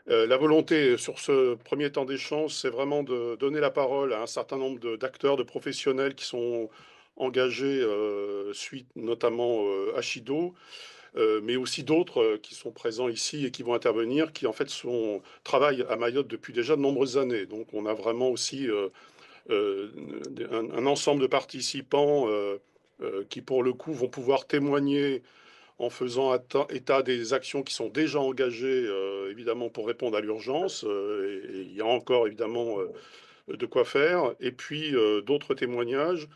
La volonté sur ce premier temps d'échange, c'est vraiment de donner la parole à un certain nombre d'acteurs, de professionnels qui sont engagés suite notamment à Chido, mais aussi d'autres qui sont présents ici et qui vont intervenir, qui en fait travaillent à Mayotte depuis déjà de nombreuses années. Donc on a vraiment aussi euh, un ensemble de participants qui pour le coup vont pouvoir témoigner en faisant état des actions qui sont déjà engagées, évidemment, pour répondre à l'urgence. Et il y a encore, évidemment, de quoi faire. Et puis, d'autres témoignages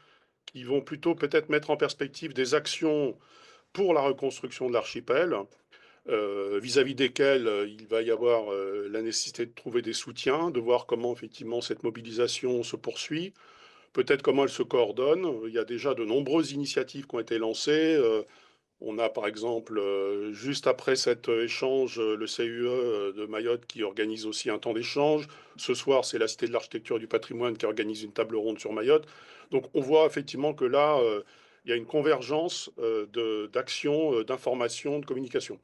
qui vont plutôt peut-être mettre en perspective des actions pour la reconstruction de l'archipel, vis-à-vis desquelles il va y avoir la nécessité de trouver des soutiens, de voir comment, effectivement, cette mobilisation se poursuit, peut-être comment elle se coordonne. Il y a déjà de nombreuses initiatives qui ont été lancées. On a par exemple, juste après cet échange, le CUE de Mayotte qui organise aussi un temps d'échange. Ce soir, c'est la Cité de l'Architecture et du Patrimoine qui organise une table ronde sur Mayotte. Donc on voit effectivement que là, il y a une convergence d'actions, d'informations, de communication.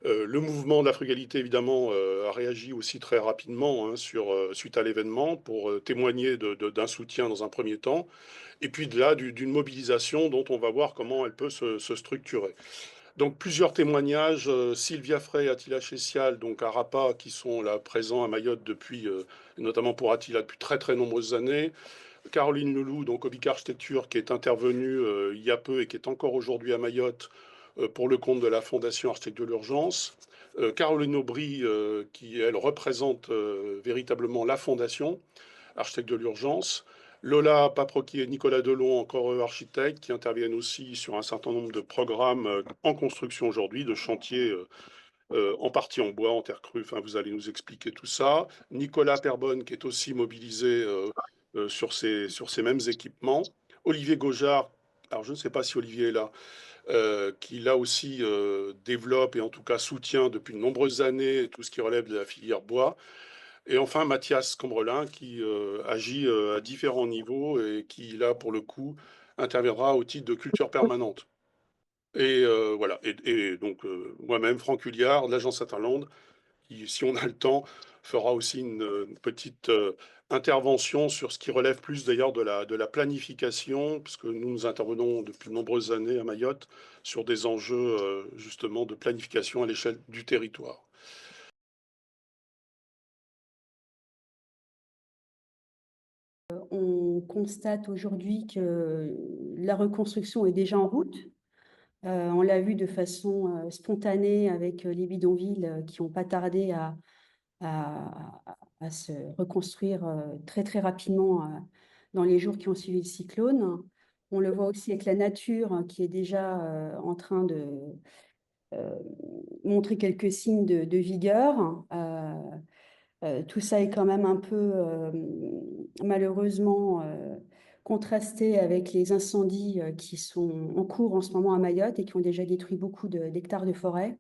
Le mouvement de la frugalité, évidemment, a réagi aussi très rapidement hein, suite à l'événement pour témoigner d'un soutien dans un premier temps, et puis de là, d'une mobilisation dont on va voir comment elle peut se structurer. Donc plusieurs témoignages, Sylvia Frey, Attila Chessial, donc à Rapa, qui sont là présents à Mayotte depuis, notamment pour Attila, depuis très très nombreuses années. Caroline Leloup, donc Obic Architecture, qui est intervenue il y a peu et qui est encore aujourd'hui à Mayotte pour le compte de la Fondation Architecte de l'Urgence. Caroline Aubry, qui elle représente véritablement la Fondation Architecte de l'Urgence. Lola Paproki et Nicolas Delon, encore eux architectes, qui interviennent aussi sur un certain nombre de programmes en construction aujourd'hui, de chantiers en partie en bois, en terre crue. Enfin, vous allez nous expliquer tout ça. Nicolas Perbonne, qui est aussi mobilisé sur ces mêmes équipements. Olivier Gaujard, alors je ne sais pas si Olivier est là, qui là aussi développe et en tout cas soutient depuis de nombreuses années tout ce qui relève de la filière bois. Et enfin, Mathias Combrelin, qui agit à différents niveaux et qui, là, pour le coup, interviendra au titre de culture permanente. Et voilà. Et donc, moi-même, Franck Hulliard, de l'agence Interland, qui, si on a le temps, fera aussi une petite intervention sur ce qui relève plus d'ailleurs de la planification, puisque nous intervenons depuis de nombreuses années à Mayotte sur des enjeux justement de planification à l'échelle du territoire. On constate aujourd'hui que la reconstruction est déjà en route. On l'a vu de façon spontanée avec les bidonvilles qui n'ont pas tardé à- à se reconstruire très très rapidement dans les jours qui ont suivi le cyclone. On le voit aussi avec la nature qui est déjà en train de euh, montrer quelques signes de vigueur. Tout ça est quand même un peu malheureusement contrasté avec les incendies qui sont en cours en ce moment à Mayotte et qui ont déjà détruit beaucoup d'hectares de forêt.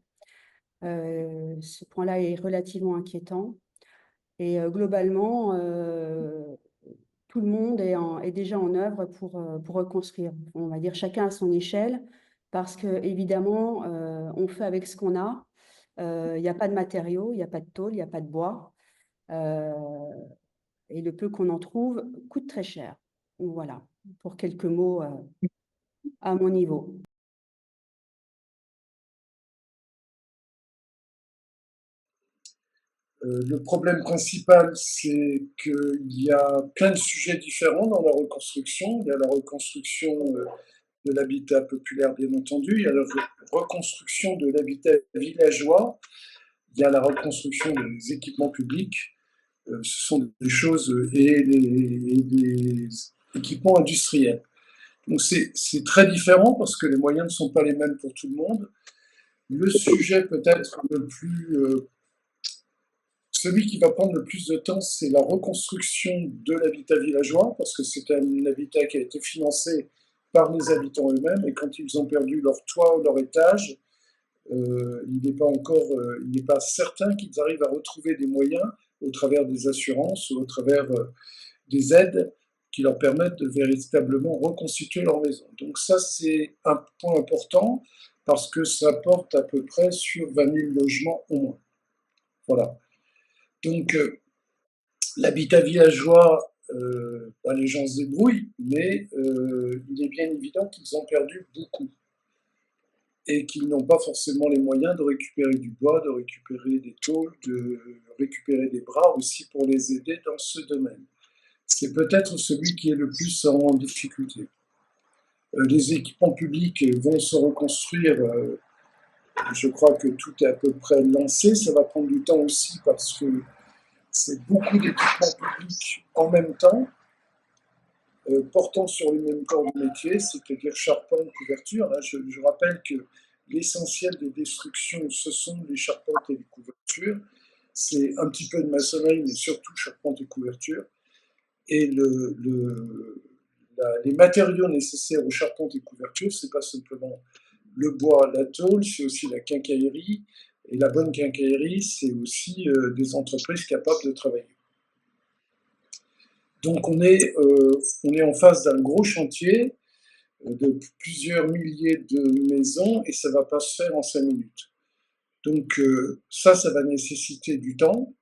Ce point-là est relativement inquiétant. Et globalement, tout le monde est déjà en œuvre pour reconstruire. On va dire chacun à son échelle, parce que évidemment, on fait avec ce qu'on a. Il n'y a pas de matériaux, il n'y a pas de tôle, il n'y a pas de bois. Euh, et le peu qu'on en trouve coûte très cher. Voilà, pour quelques mots à mon niveau. Le problème principal, c'est qu'il y a plein de sujets différents dans la reconstruction. Il y a la reconstruction de l'habitat populaire, bien entendu. Il y a la reconstruction de l'habitat villageois. Il y a la reconstruction des équipements publics. Ce sont des choses et des équipements industriels. Donc c'est très différent parce que les moyens ne sont pas les mêmes pour tout le monde. Le sujet peut-être le plus celui qui va prendre le plus de temps, c'est la reconstruction de l'habitat villageois, parce que c'est un habitat qui a été financé par les habitants eux-mêmes, et quand ils ont perdu leur toit ou leur étage, il n'est pas certain qu'ils arrivent à retrouver des moyens au travers des assurances ou au travers des aides qui leur permettent de véritablement reconstituer leur maison. Donc ça, c'est un point important parce que ça porte à peu près sur 20 000 logements au moins. Voilà. Donc, l'habitat villageois, les gens se débrouillent, mais il est bien évident qu'ils ont perdu beaucoup et qu'ils n'ont pas forcément les moyens de récupérer du bois, de récupérer des tôles, de récupérer des bras aussi pour les aider dans ce domaine. C'est peut-être celui qui est le plus en difficulté. Les équipements publics vont se reconstruire. Je crois que tout est à peu près lancé. Ça va prendre du temps aussi parce que c'est beaucoup d'équipements publics en même temps, portant sur le même corps de métier, c'est-à-dire charpente, couverture. Je rappelle que l'essentiel des destructions, ce sont les charpentes et les couvertures. C'est un petit peu de maçonnerie, mais surtout charpente et couverture. Et les matériaux nécessaires aux charpentes et couvertures, c'est pas simplement le bois, la tôle, c'est aussi la quincaillerie. Et la bonne quincaillerie, c'est aussi des entreprises capables de travailler. Donc on est en face d'un gros chantier de plusieurs milliers de maisons et ça ne va pas se faire en 5 minutes. Donc ça va nécessiter du temps.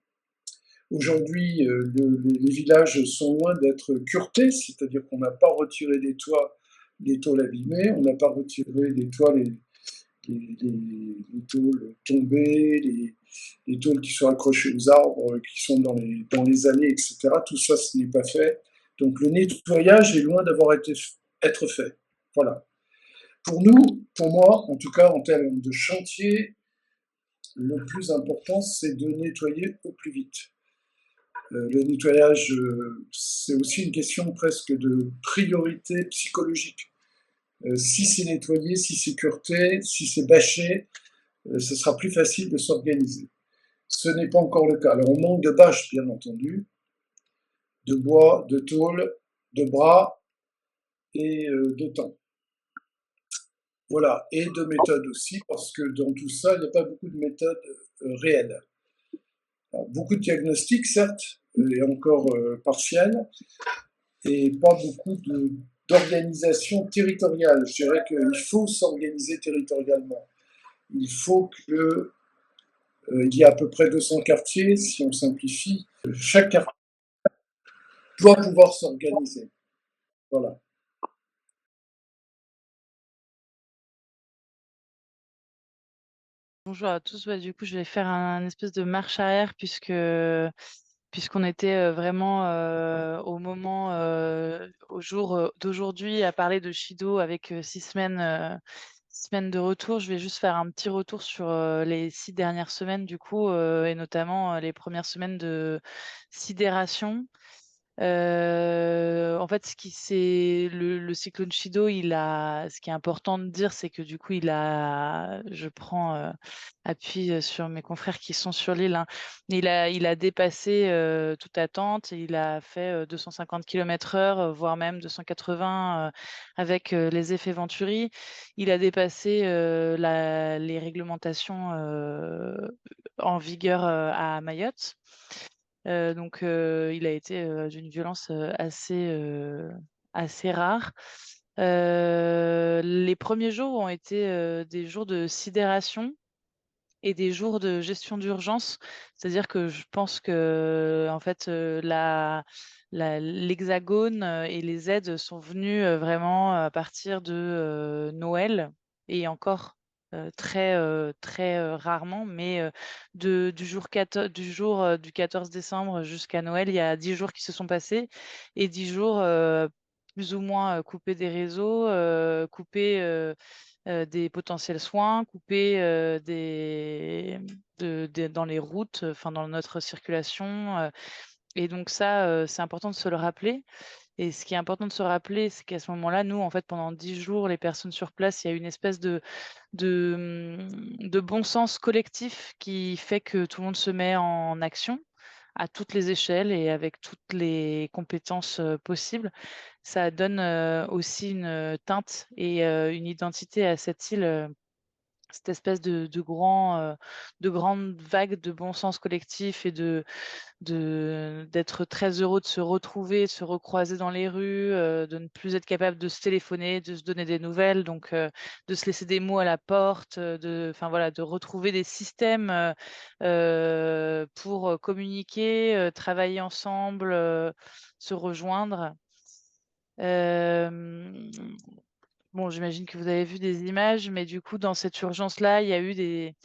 Aujourd'hui, les villages sont loin d'être curetés, c'est-à-dire qu'on n'a pas retiré des toits les tôles abîmées, on n'a pas retiré des toits les tôles tombées, les tôles qui sont accrochées aux arbres, qui sont dans les allées, etc. Tout ça, ce n'est pas fait. Donc le nettoyage est loin d'avoir être fait. Voilà. Pour nous, pour moi, en tout cas en termes de chantier, le plus important, c'est de nettoyer au plus vite. Le nettoyage, c'est aussi une question presque de priorité psychologique. Si c'est nettoyé, si c'est cureté, si c'est bâché, ce sera plus facile de s'organiser. Ce n'est pas encore le cas. Alors on manque de bâches, bien entendu, de bois, de tôle, de bras et de temps. Voilà, et de méthodes aussi, parce que dans tout ça, il n'y a pas beaucoup de méthodes réelles. Alors, beaucoup de diagnostics, certes, et encore partiels, et pas beaucoup d'organisation territoriale. Je dirais qu'il faut s'organiser territorialement. Il faut que il y a à peu près 200 quartiers, si on simplifie. Chaque quartier doit pouvoir s'organiser. Voilà. Bonjour à tous. Du coup, je vais faire un espèce de marche arrière puisqu'on était vraiment au moment, au jour d'aujourd'hui, à parler de Shido avec 6 semaines de retour. Je vais juste faire un petit retour sur les 6 dernières semaines, du coup, et notamment les premières semaines de sidération. En fait, le cyclone Chido, ce qui est important de dire, c'est que du coup, je prends appui sur mes confrères qui sont sur l'île, hein. Il a dépassé toute attente. Il a fait 250 km/h, voire même 280 avec les effets Venturi. Il a dépassé les réglementations en vigueur à Mayotte. Donc il a été d'une violence assez rare. Les premiers jours ont été des jours de sidération et des jours de gestion d'urgence. C'est-à-dire que je pense que en fait, l'Hexagone et les aides sont venus vraiment à partir de Noël et encore très rarement, mais du 14 décembre jusqu'à Noël, il y a 10 jours qui se sont passés et 10 jours plus ou moins coupés des réseaux, coupés des potentiels soins, couper dans les routes, enfin dans notre circulation. Et donc ça, c'est important de se le rappeler. Et ce qui est important de se rappeler, c'est qu'à ce moment-là, nous, en fait, pendant 10 jours, les personnes sur place, il y a une espèce de bon sens collectif qui fait que tout le monde se met en action à toutes les échelles et avec toutes les compétences possibles. Ça donne aussi une teinte et une identité à cette île cette espèce de grande vague de bon sens collectif et d'être très heureux de se retrouver, de se recroiser dans les rues, de ne plus être capable de se téléphoner, de se donner des nouvelles, donc de se laisser des mots à la porte, enfin voilà, de retrouver des systèmes, pour, communiquer, travailler ensemble, se rejoindre. Hem Bon, j'imagine que vous avez vu des images, mais du coup, dans cette urgence-là, il y a eu des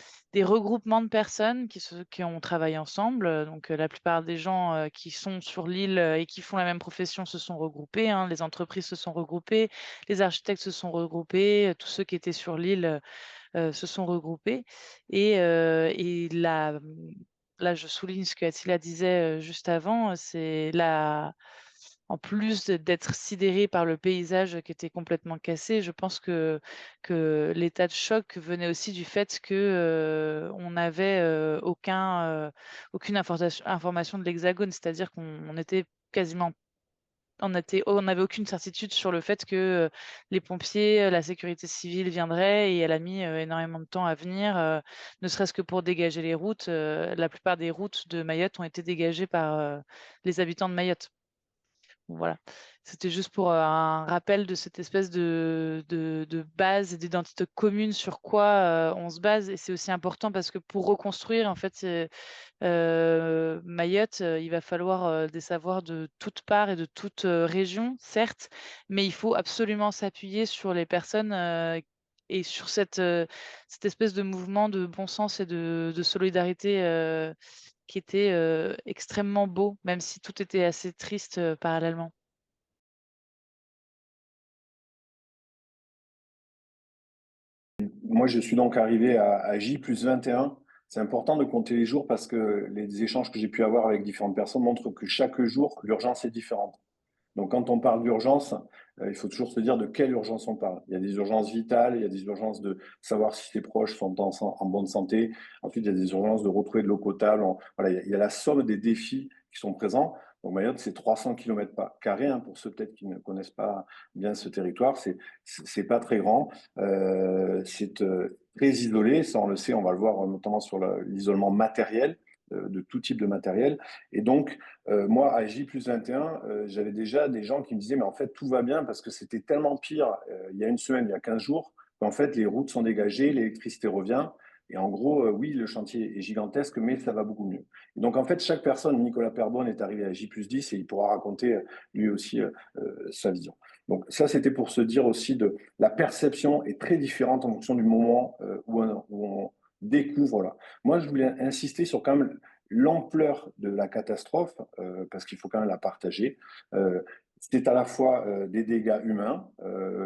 regroupements de personnes qui ont travaillé ensemble. Donc, la plupart des gens qui sont sur l'île et qui font la même profession se sont regroupés, hein. Les entreprises se sont regroupées, les architectes se sont regroupés, tous ceux qui étaient sur l'île se sont regroupés. Et là, je souligne ce que Attila disait juste avant, c'est la en plus d'être sidéré par le paysage qui était complètement cassé, je pense que l'état de choc venait aussi du fait que, on n'avait, aucune information de l'Hexagone. C'est-à-dire qu'on était quasiment on n'avait aucune certitude sur le fait que, les pompiers, la sécurité civile viendraient, et elle a mis, énormément de temps à venir, ne serait-ce que pour dégager les routes. La plupart des routes de Mayotte ont été dégagées par, les habitants de Mayotte. Voilà, c'était juste pour, un rappel de cette espèce de base et d'identité commune sur quoi, on se base. Et c'est aussi important parce que pour reconstruire, en fait, Mayotte, il va falloir, des savoirs de toutes parts et de toutes, régions, certes, mais il faut absolument s'appuyer sur les personnes, et sur cette espèce de mouvement de bon sens et de solidarité, qui était, extrêmement beau, même si tout était assez triste, parallèlement. Moi, je suis donc arrivé à J+21. C'est important de compter les jours parce que les échanges que j'ai pu avoir avec différentes personnes montrent que chaque jour, l'urgence est différente. Donc, quand on parle d'urgence, il faut toujours se dire de quelle urgence on parle. Il y a des urgences vitales, il y a des urgences de savoir si ses proches sont en bonne santé. Ensuite, il y a des urgences de retrouver de l'eau potable. Voilà, il y a la somme des défis qui sont présents. Donc, Mayotte, c'est 300 km², hein, pour ceux peut-être qui ne connaissent pas bien ce territoire. C'est pas très grand. C'est très isolé. Ça, on le sait, on va le voir notamment sur l'isolement matériel, de tout type de matériel. Et donc, moi, à J+21, j'avais déjà des gens qui me disaient, mais en fait, tout va bien parce que c'était tellement pire il y a une semaine, il y a 15 jours, qu'en fait, les routes sont dégagées, l'électricité revient. Et en gros, oui, le chantier est gigantesque, mais ça va beaucoup mieux. Et donc, en fait, chaque personne, Nicolas Perbonne est arrivé à J+10 et il pourra raconter lui aussi sa vision. Donc, ça, c'était pour se dire aussi de la perception est très différente en fonction du moment où on découvre là. Moi, je voulais insister sur quand même l'ampleur de la catastrophe, parce qu'il faut quand même la partager. C'est à la fois des dégâts humains.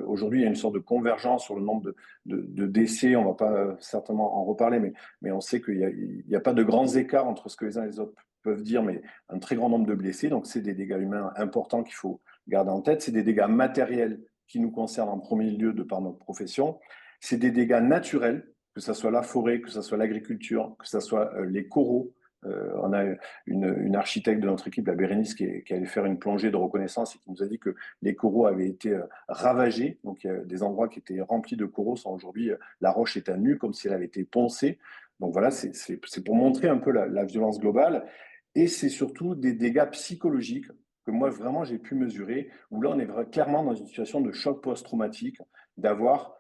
Aujourd'hui, il y a une sorte de convergence sur le nombre de décès. On ne va pas certainement en reparler, mais on sait qu'il n'y a pas de grands écarts entre ce que les uns et les autres peuvent dire, mais un très grand nombre de blessés. Donc, c'est des dégâts humains importants qu'il faut garder en tête. C'est des dégâts matériels qui nous concernent en premier lieu de par notre profession. C'est des dégâts naturels, que ce soit la forêt, que ce soit l'agriculture, que ce soit les coraux. On a une architecte de notre équipe, la Bérénice, qui allait faire une plongée de reconnaissance et qui nous a dit que les coraux avaient été ravagés. Donc, il y a des endroits qui étaient remplis de coraux. Aujourd'hui, la roche est à nu, comme si elle avait été poncée. Donc voilà, c'est pour montrer un peu la violence globale. Et c'est surtout des dégâts psychologiques que moi, vraiment, j'ai pu mesurer, où là, on est clairement dans une situation de choc post-traumatique, d'avoir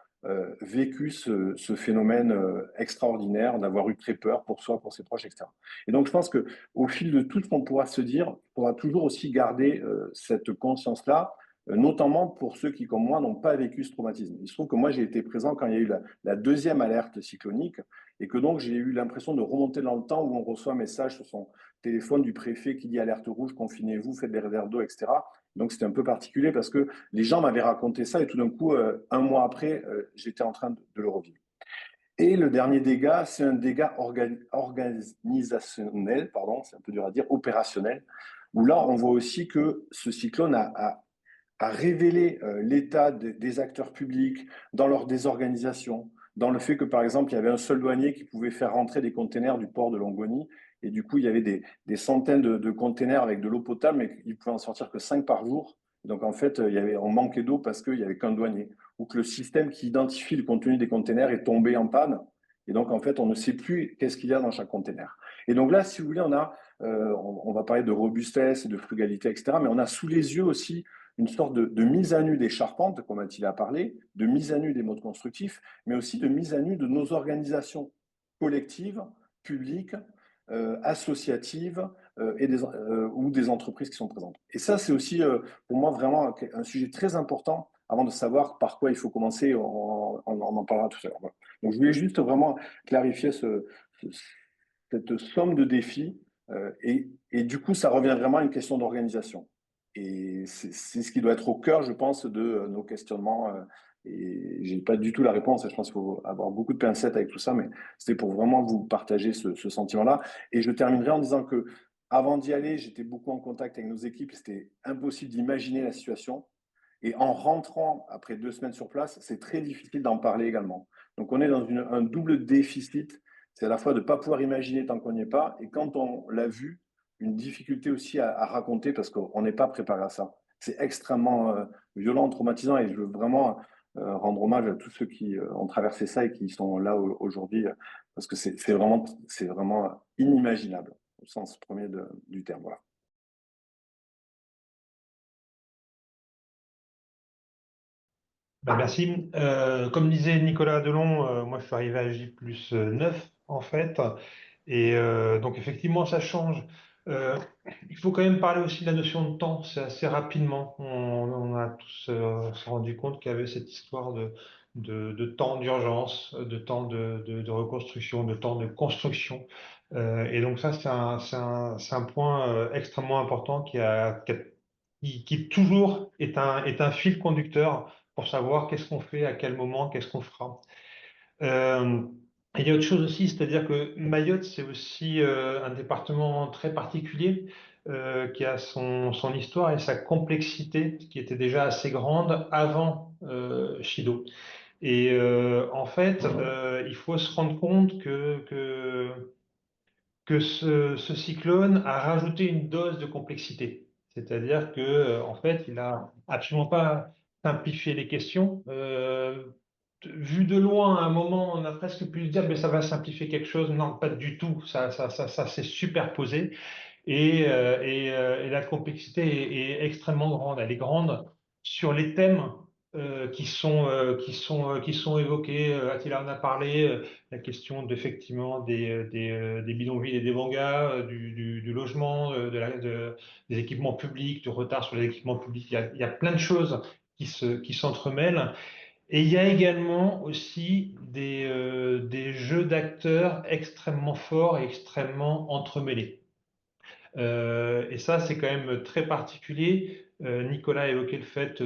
vécu ce phénomène extraordinaire, d'avoir eu très peur pour soi, pour ses proches, etc. Et donc, je pense qu'au fil de tout ce qu'on pourra se dire, on pourra toujours aussi garder cette conscience-là, notamment pour ceux qui, comme moi, n'ont pas vécu ce traumatisme. Il se trouve que moi, j'ai été présent quand il y a eu la deuxième alerte cyclonique, et que donc, j'ai eu l'impression de remonter dans le temps où on reçoit un message sur son téléphone du préfet qui dit alerte rouge, confinez-vous, faites des réserves d'eau, etc. Donc, c'était un peu particulier parce que les gens m'avaient raconté ça et tout d'un coup, un mois après, j'étais en train de le revivre. Et le dernier dégât, c'est un dégât organisationnel, pardon, c'est un peu dur à dire, opérationnel, où là, on voit aussi que ce cyclone a révélé l'état des acteurs publics dans leur désorganisation, dans le fait que, par exemple, il y avait un seul douanier qui pouvait faire rentrer des containers du port de Longoni, et du coup, il y avait des centaines de containers avec de l'eau potable, mais il ne pouvait en sortir que 5 par jour. Donc, en fait, on manquait d'eau parce qu'il n'y avait qu'un douanier, ou que le système qui identifie le contenu des containers est tombé en panne, Et donc, en fait, on ne sait plus qu'est-ce qu'il y a dans chaque container. Et donc là, si vous voulez, on va parler de robustesse et de frugalité, etc. Mais on a sous les yeux aussi une sorte de mise à nu des charpentes, comme Attila a parlé, de mise à nu des modes constructifs, mais aussi de mise à nu de nos organisations collectives, publiques, associatives ou des entreprises qui sont présentes. Et ça, c'est aussi pour moi vraiment un sujet très important avant de savoir par quoi il faut commencer. On en parlera tout à l'heure. Voilà. Donc, je voulais juste vraiment clarifier cette somme de défis et du coup, ça revient vraiment à une question d'organisation. Et c'est ce qui doit être au cœur, je pense, de nos questionnements. Et j'ai pas du tout la réponse. Et je pense qu'il faut avoir beaucoup de pincettes avec tout ça, mais c'était pour vraiment vous partager ce sentiment-là. Et je terminerai en disant que avant d'y aller, j'étais beaucoup en contact avec nos équipes. C'était impossible d'imaginer la situation. Et en rentrant après 2 semaines sur place, c'est très difficile d'en parler également. Donc on est dans un double déficit. C'est à la fois de ne pas pouvoir imaginer tant qu'on n'y est pas, et quand on l'a vu, une difficulté aussi à raconter parce qu'on n'est pas préparé à ça. C'est extrêmement violent, traumatisant, et je veux vraiment rendre hommage à tous ceux qui ont traversé ça et qui sont là aujourd'hui, parce que c'est vraiment inimaginable au sens premier du terme. Voilà. Ben, merci. Comme disait Nicolas Delon, moi je suis arrivé à J plus 9 en fait. Et donc effectivement ça change. Euh, il faut quand même parler aussi de la notion de temps. C'est assez rapidement. On a tous se rendu compte qu'il y avait cette histoire de temps d'urgence, de temps de reconstruction, de temps de construction. Et donc ça c'est un point extrêmement important qui toujours est un fil conducteur pour savoir qu'est-ce qu'on fait, à quel moment, qu'est-ce qu'on fera. Euh, il y a autre chose aussi, c'est-à-dire que Mayotte, c'est aussi un département très particulier qui a son histoire et sa complexité qui était déjà assez grande avant Chido. Et en fait, il faut se rendre compte que ce cyclone a rajouté une dose de complexité. C'est-à-dire que, en fait, il n'a absolument pas simplifié les questions. Vu de loin, à un moment, on a presque pu se dire, mais ça va simplifier quelque chose. Non, pas du tout. Ça s'est superposé. Et la complexité est extrêmement grande. Elle est grande sur les thèmes qui sont évoqués. Attila en a parlé, la question effectivement des bidonvilles et des bangas, du logement, des équipements publics, du retard sur les équipements publics. Il y a plein de choses qui s'entremêlent. Et il y a également aussi des jeux d'acteurs extrêmement forts et extrêmement entremêlés. Et ça, c'est quand même très particulier. Nicolas a évoqué le fait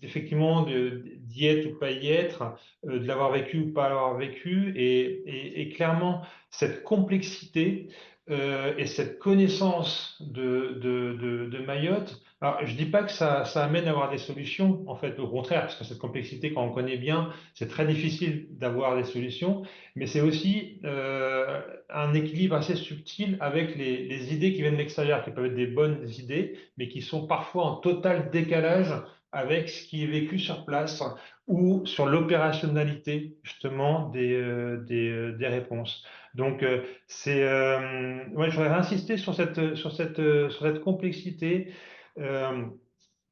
effectivement d'y être ou pas y être, de l'avoir vécu ou pas l'avoir vécu, et clairement cette complexité et cette connaissance de Mayotte. Alors, je dis pas que ça amène à avoir des solutions, en fait, au contraire, parce que cette complexité, quand on connaît bien, c'est très difficile d'avoir des solutions, mais c'est aussi un équilibre assez subtil avec les idées qui viennent de l'extérieur, qui peuvent être des bonnes idées, mais qui sont parfois en total décalage avec ce qui est vécu sur place ou sur l'opérationnalité justement des réponses. Donc, ouais, je voudrais insister sur sur cette complexité. Euh,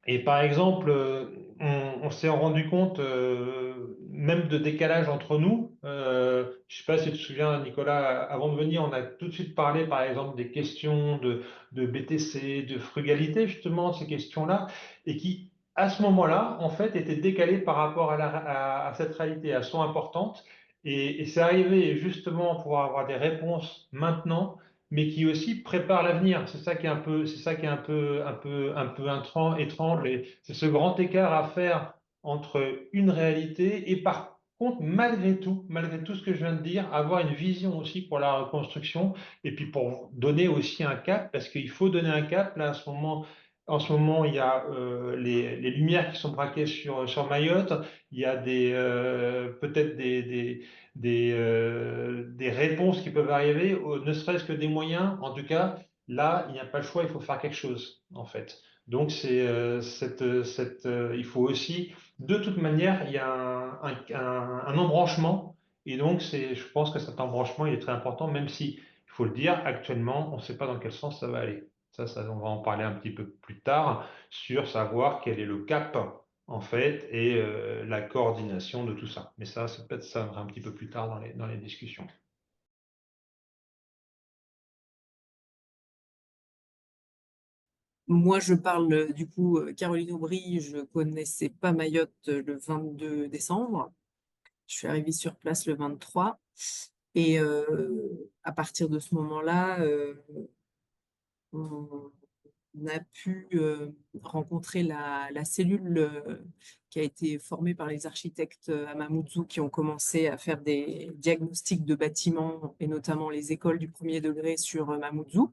et par exemple, on s'est rendu compte même de décalage entre nous. Je ne sais pas si tu te souviens, Nicolas, avant de venir, on a tout de suite parlé, par exemple, des questions de BTC, de frugalité, justement, ces questions-là, et qui, à ce moment-là, en fait, étaient décalées par rapport à cette réalité. Elles sont importantes. Et c'est arrivé justement pour avoir des réponses maintenant mais qui aussi prépare l'avenir. C'est ça qui est c'est ça qui est un peu étrange. Et c'est ce grand écart à faire entre une réalité et par contre, malgré tout ce que je viens de dire, avoir une vision aussi pour la reconstruction et puis pour donner aussi un cap, parce qu'il faut donner un cap. Là, en ce moment, il y a les lumières qui sont braquées sur Mayotte. Il y a peut-être des réponses qui peuvent arriver, ne serait-ce que des moyens. En tout cas, là, il n'y a pas le choix, il faut faire quelque chose, en fait. Donc, il faut aussi, de toute manière, il y a un embranchement Et donc, je pense que cet embranchement, il est très important, même si, il faut le dire, actuellement, on ne sait pas dans quel sens ça va aller. Ça, on va en parler un petit peu plus tard, sur savoir quel est le cap, en fait, et la coordination de tout ça. Mais ça peut-être ça viendra un petit peu plus tard dans les discussions. Moi, je parle du coup, Caroline Aubry, je connaissais pas Mayotte le 22 décembre. Je suis arrivée sur place le 23. Et à partir de ce moment-là, on a pu rencontrer la cellule qui a été formée par les architectes à Mamoudzou qui ont commencé à faire des diagnostics de bâtiments et notamment les écoles du premier degré sur Mamoudzou.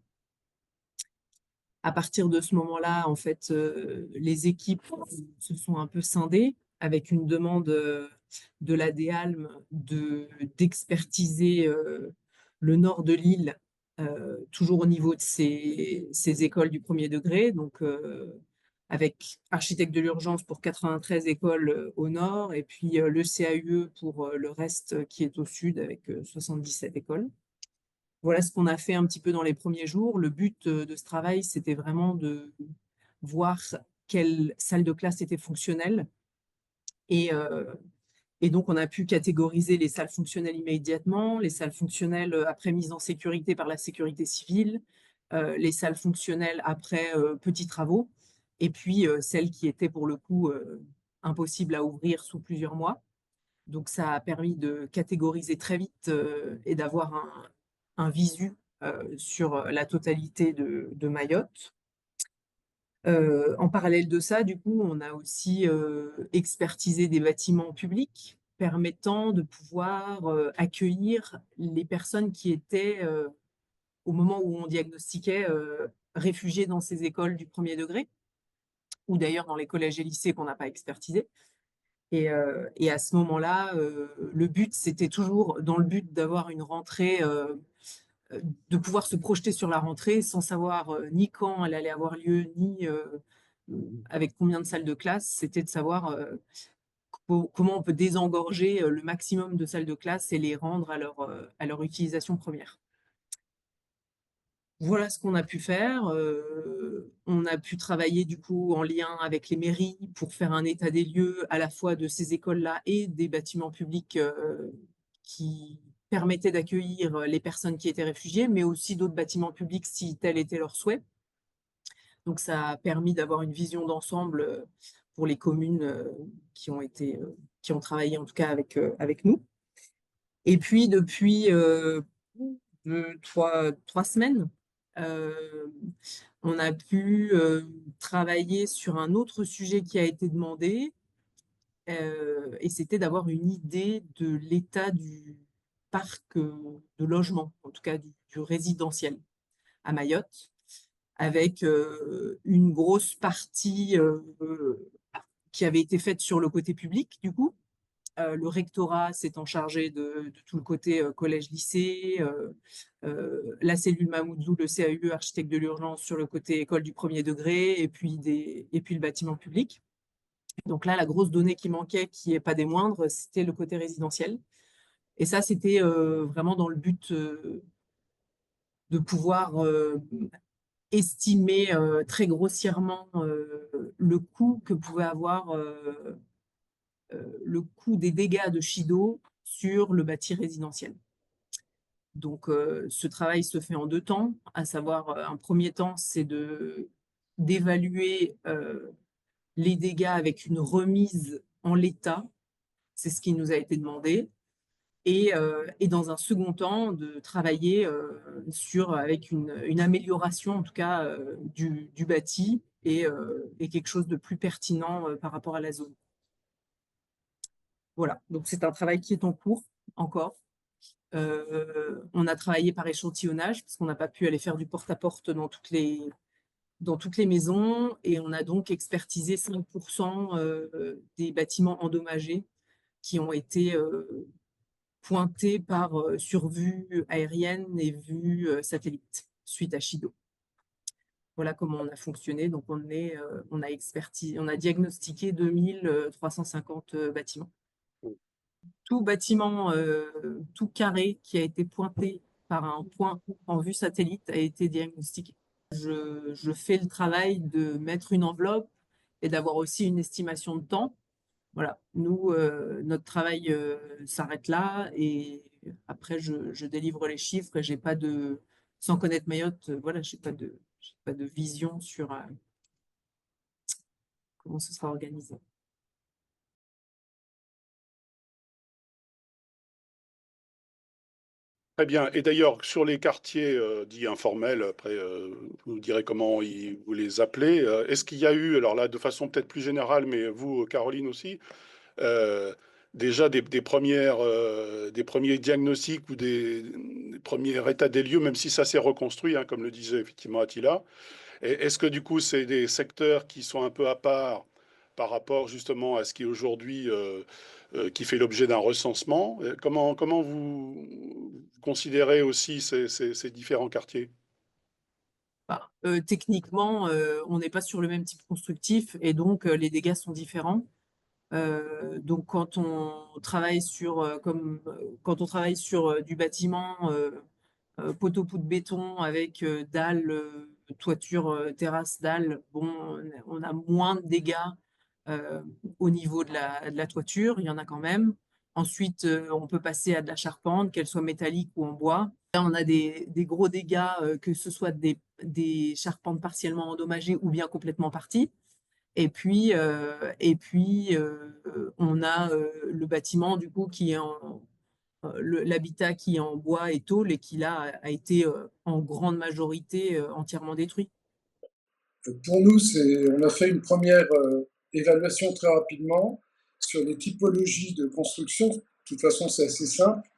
À partir de ce moment-là, en fait, les équipes se sont un peu scindées avec une demande de la DEALM d'expertiser le nord de l'île, toujours au niveau de ces écoles du premier degré, donc avec architecte de l'urgence pour 93 écoles au nord, et puis le CAUE pour le reste qui est au sud avec 77 écoles. Voilà ce qu'on a fait un petit peu dans les premiers jours. Le but de ce travail, c'était vraiment de voir quelle salle de classe était fonctionnelle. Et donc, on a pu catégoriser les salles fonctionnelles immédiatement, les salles fonctionnelles après mise en sécurité par la sécurité civile, les salles fonctionnelles après petits travaux, et puis celles qui étaient pour le coup impossibles à ouvrir sous plusieurs mois. Donc, ça a permis de catégoriser très vite et d'avoir un visu sur la totalité de Mayotte. En parallèle de ça, du coup, on a aussi expertisé des bâtiments publics permettant de pouvoir accueillir les personnes qui étaient, au moment où on diagnostiquait, réfugiées dans ces écoles du premier degré, ou d'ailleurs dans les collèges et lycées qu'on n'a pas expertisés. Et à ce moment-là, le but, c'était toujours dans le but d'avoir une rentrée, de pouvoir se projeter sur la rentrée sans savoir ni quand elle allait avoir lieu, ni avec combien de salles de classe. C'était de savoir comment on peut désengorger le maximum de salles de classe et les rendre à leur utilisation première. Voilà ce qu'on a pu faire. On a pu travailler du coup en lien avec les mairies pour faire un état des lieux à la fois de ces écoles-là et des bâtiments publics qui permettaient d'accueillir les personnes qui étaient réfugiées, mais aussi d'autres bâtiments publics si tel était leur souhait. Donc ça a permis d'avoir une vision d'ensemble pour les communes qui ont travaillé en tout cas avec nous. Et puis depuis 3 semaines, on a pu travailler sur un autre sujet qui a été demandé, et c'était d'avoir une idée de l'état du parc de logement, en tout cas du résidentiel à Mayotte, avec une grosse partie qui avait été faite sur le côté public, du coup. Le rectorat s'étant chargé de tout le côté collège-lycée, la cellule Mamoudzou, le CAUE, architecte de l'urgence sur le côté école du premier degré, et puis le bâtiment public. Donc là, la grosse donnée qui manquait, qui n'est pas des moindres, c'était le côté résidentiel. Et ça, c'était vraiment dans le but de pouvoir estimer très grossièrement le coût que pouvait avoir le coût des dégâts de Chido sur le bâti résidentiel. Donc, ce travail se fait en 2 temps, à savoir, un premier temps, c'est d'évaluer les dégâts avec une remise en l'état. C'est ce qui nous a été demandé. Et dans un second temps, de travailler avec une amélioration, en tout cas, du bâti et quelque chose de plus pertinent par rapport à la zone. Voilà, donc c'est un travail qui est en cours encore. On a travaillé par échantillonnage parce qu'on n'a pas pu aller faire du porte-à-porte dans toutes les maisons, et on a donc expertisé 5% des bâtiments endommagés qui ont été pointés par survue aérienne et vue satellite suite à Chido. Voilà comment on a fonctionné. Donc on a diagnostiqué 2350 bâtiments. Tout bâtiment, tout carré qui a été pointé par un point en vue satellite a été diagnostiqué. Je fais le travail de mettre une enveloppe et d'avoir aussi une estimation de temps. Voilà, nous, notre travail s'arrête là et après, je délivre les chiffres et j'ai pas de, sans connaître Mayotte, voilà, j'ai pas de vision sur comment ce sera organisé. Très bien. Et d'ailleurs, sur les quartiers dits informels, après, vous nous direz comment vous les appelez. Est-ce qu'il y a eu, alors là, de façon peut-être plus générale, mais vous, Caroline aussi, euh, déjà des premiers diagnostics ou des premiers états des lieux, même si ça s'est reconstruit, hein, comme le disait effectivement Attila. Et est-ce que du coup, c'est des secteurs qui sont un peu à part par rapport justement à ce qui est aujourd'hui, qui fait l'objet d'un recensement? Comment vous considérez aussi ces différents quartiers? Bah, techniquement, on n'est pas sur le même type constructif et donc les dégâts sont différents. Donc quand on travaille sur du bâtiment poteau poutre béton avec dalles, toiture, terrasse, dalles, bon, on a moins de dégâts euh, au niveau de la toiture, il y en a quand même. Ensuite, on peut passer à de la charpente, qu'elle soit métallique ou en bois. Là, on a des gros dégâts, que ce soit des charpentes partiellement endommagées ou bien complètement parties. On a le bâtiment du coup qui est l'habitat qui est en bois et tôle et qui là a été en grande majorité entièrement détruit. Pour nous, on a fait une première évaluation très rapidement sur les typologies de construction. De toute façon, c'est assez simple.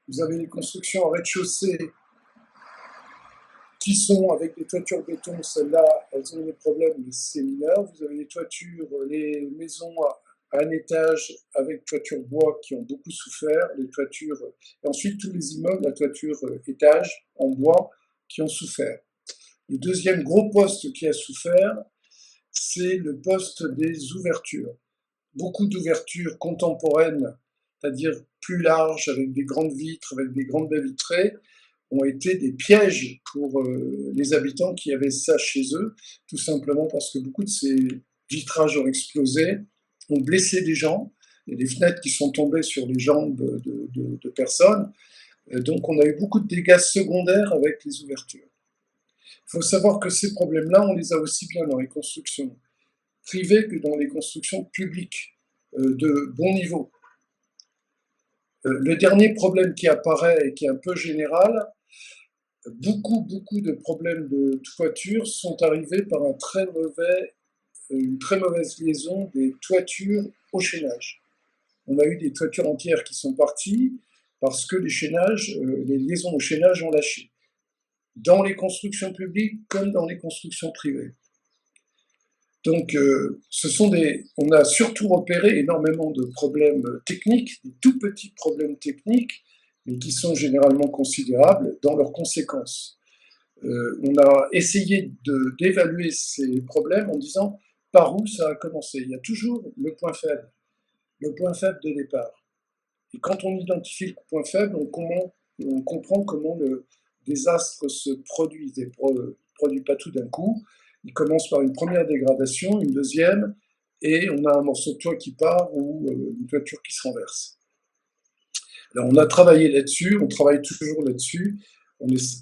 Vous avez les constructions en rez-de-chaussée qui sont avec des toitures béton. Celles-là, elles ont des problèmes, mais c'est mineur. Vous avez les toitures, les maisons à un étage avec toiture bois qui ont beaucoup souffert. Les toitures, et ensuite tous les immeubles à toiture étage en bois qui ont souffert. Le deuxième gros poste qui a souffert, c'est le poste des ouvertures. Beaucoup d'ouvertures contemporaines, c'est-à-dire plus larges, avec des grandes vitres, avec des grandes baies vitrées, ont été des pièges pour les habitants qui avaient ça chez eux, tout simplement parce que beaucoup de ces vitrages ont explosé, ont blessé des gens, il y a des fenêtres qui sont tombées sur les jambes de personnes, donc on a eu beaucoup de dégâts secondaires avec les ouvertures. Il faut savoir que ces problèmes-là, on les a aussi bien dans les constructions privées que dans les constructions publiques de bon niveau. Le dernier problème qui apparaît et qui est un peu général, beaucoup de problèmes de toiture sont arrivés par une très mauvaise liaison des toitures au chaînage. On a eu des toitures entières qui sont parties parce que les liaisons au chaînage ont lâché, dans les constructions publiques comme dans les constructions privées. Donc, on a surtout repéré énormément de problèmes techniques, des tout petits problèmes techniques, mais qui sont généralement considérables dans leurs conséquences. On a essayé d'évaluer ces problèmes en disant par où ça a commencé. Il y a toujours le point faible de départ. Et quand on identifie le point faible, on comprend comment le désastre se produit. Il ne produit pas tout d'un coup. Il commence par une première dégradation, une deuxième, et on a un morceau de toit qui part ou une toiture qui se renverse. Alors on a travaillé là-dessus, on travaille toujours là-dessus,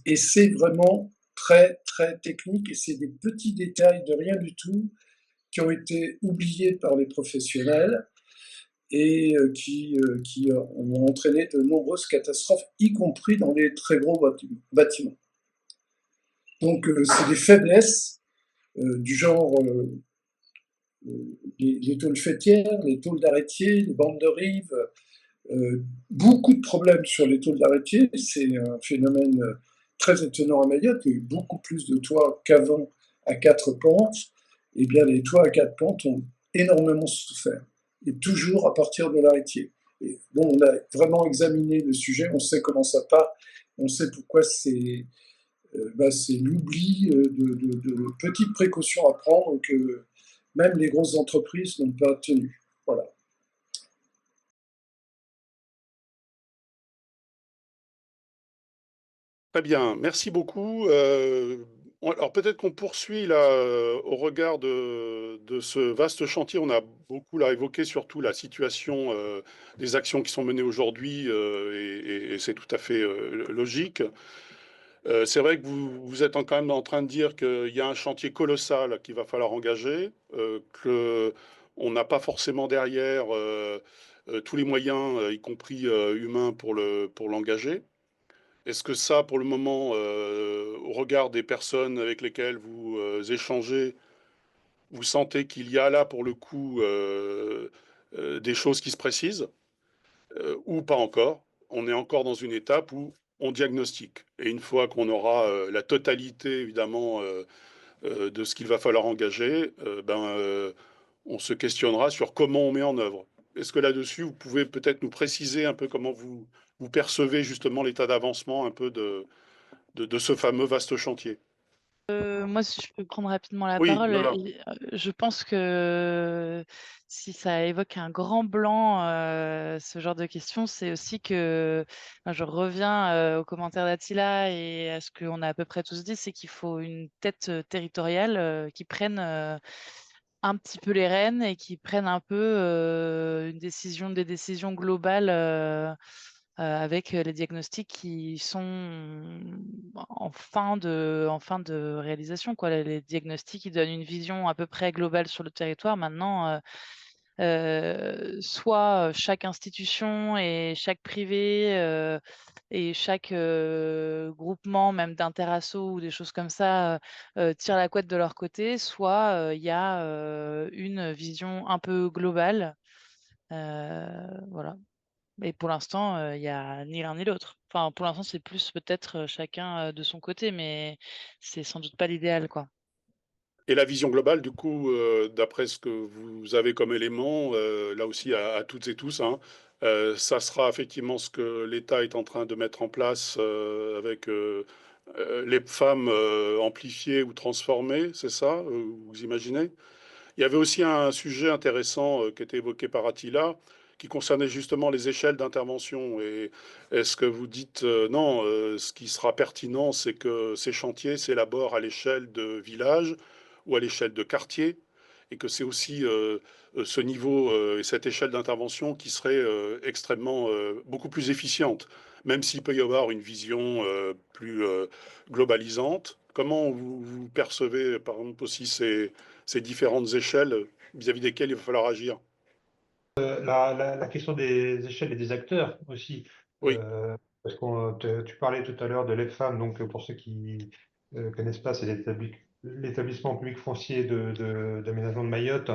et c'est vraiment très technique, et c'est des petits détails de rien du tout qui ont été oubliés par les professionnels et qui ont entraîné de nombreuses catastrophes, y compris dans les très gros bâtiments. Donc c'est des faiblesses du genre les tôles faîtières, les tôles d'arrêtier, les bandes de rive, beaucoup de problèmes sur les tôles d'arrêtier. C'est un phénomène très étonnant à Mayotte. Il y a eu beaucoup plus de toits qu'avant à 4 pentes. Eh bien, les toits à 4 pentes ont énormément souffert, et toujours à partir de l'arrêtier. Bon, on a vraiment examiné le sujet, on sait comment ça part, on sait pourquoi c'est l'oubli de petites précautions à prendre que même les grosses entreprises n'ont pas tenues. Voilà. Très bien, merci beaucoup. Alors peut-être qu'on poursuit là, au regard de ce vaste chantier. On a beaucoup là évoqué surtout la situation des actions qui sont menées aujourd'hui et c'est tout à fait logique. C'est vrai que vous êtes quand même en train de dire qu'il y a un chantier colossal qu'il va falloir engager, qu'on n'a pas forcément derrière tous les moyens, y compris humains, pour l'engager. Est-ce que ça, pour le moment, au regard des personnes avec lesquelles vous échangez, vous sentez qu'il y a là, pour le coup, des choses qui se précisent ou pas encore? On est encore dans une étape où on diagnostique. Et une fois qu'on aura la totalité, évidemment, de ce qu'il va falloir engager, on se questionnera sur comment on met en œuvre. Est-ce que là-dessus, vous pouvez peut-être nous préciser un peu comment vous percevez justement l'état d'avancement un peu de ce fameux vaste chantier? Moi, si je peux prendre rapidement la Oui, parole, voilà. je pense que si ça évoque un grand blanc, ce genre de questions, c'est aussi que, enfin, je reviens aux commentaires d'Attila et à ce qu'on a à peu près tous dit, c'est qu'il faut une tête territoriale qui prenne un petit peu les rênes et qui prennent un peu des décisions globales avec les diagnostics qui sont en fin de réalisation, quoi. Les diagnostics, ils donnent une vision à peu près globale sur le territoire. Maintenant, soit chaque institution et chaque privé et chaque groupement, même d'interasso ou des choses comme ça, tirent la couette de leur côté, soit il y a une vision un peu globale. Voilà. Et pour l'instant, il y a ni l'un ni l'autre. Enfin, pour l'instant, c'est plus peut-être chacun de son côté, mais c'est sans doute pas l'idéal, quoi. Et la vision globale, du coup, d'après ce que vous avez comme élément, là aussi à toutes et tous, hein, ça sera effectivement ce que l'État est en train de mettre en place avec les femmes amplifiées ou transformées, c'est ça, vous imaginez? Il y avait aussi un sujet intéressant qui était évoqué par Attila, qui concernait justement les échelles d'intervention. Et est-ce que vous dites non, ce qui sera pertinent, c'est que ces chantiers s'élaborent à l'échelle de villages ou à l'échelle de quartiers, et que c'est aussi ce niveau et cette échelle d'intervention qui serait extrêmement beaucoup plus efficiente, même s'il peut y avoir une vision plus globalisante. Comment vous percevez, par exemple, aussi ces différentes échelles vis-à-vis desquelles il va falloir agir? La question des échelles et des acteurs aussi, Oui, parce que tu parlais tout à l'heure de l'EPFAM, donc pour ceux qui ne connaissent pas, c'est l'établissement public foncier d'aménagement de Mayotte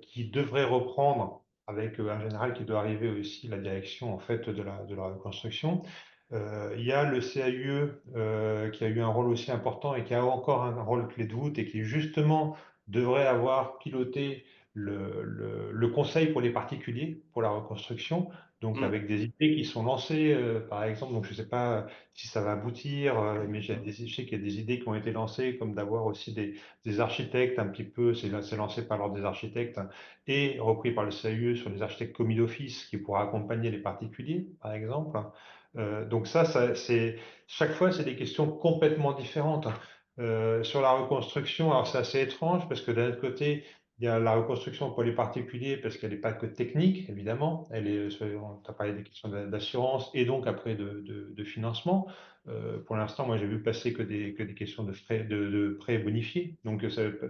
qui devrait reprendre avec un général qui doit arriver aussi la direction en fait de la reconstruction. Il y a le CAUE qui a eu un rôle aussi important et qui a encore un rôle clé de voûte et qui justement devrait avoir piloté le conseil pour les particuliers pour la reconstruction, donc mm, avec des idées qui sont lancées, par exemple, donc je ne sais pas si ça va aboutir, mais je sais qu'il y a des idées qui ont été lancées, comme d'avoir aussi des architectes un petit peu, c'est lancé par l'ordre des architectes hein, et repris par le CAUE sur les architectes commis d'office qui pourra accompagner les particuliers, par exemple. Donc chaque fois, c'est des questions complètement différentes. Sur la reconstruction, alors c'est assez étrange parce que d'un autre côté, il y a la reconstruction pour les particuliers parce qu'elle n'est pas que technique, évidemment. On a parlé des questions d'assurance et donc après de financement. Pour l'instant, moi, j'ai vu passer que des questions de frais, de prêts bonifiés. Donc,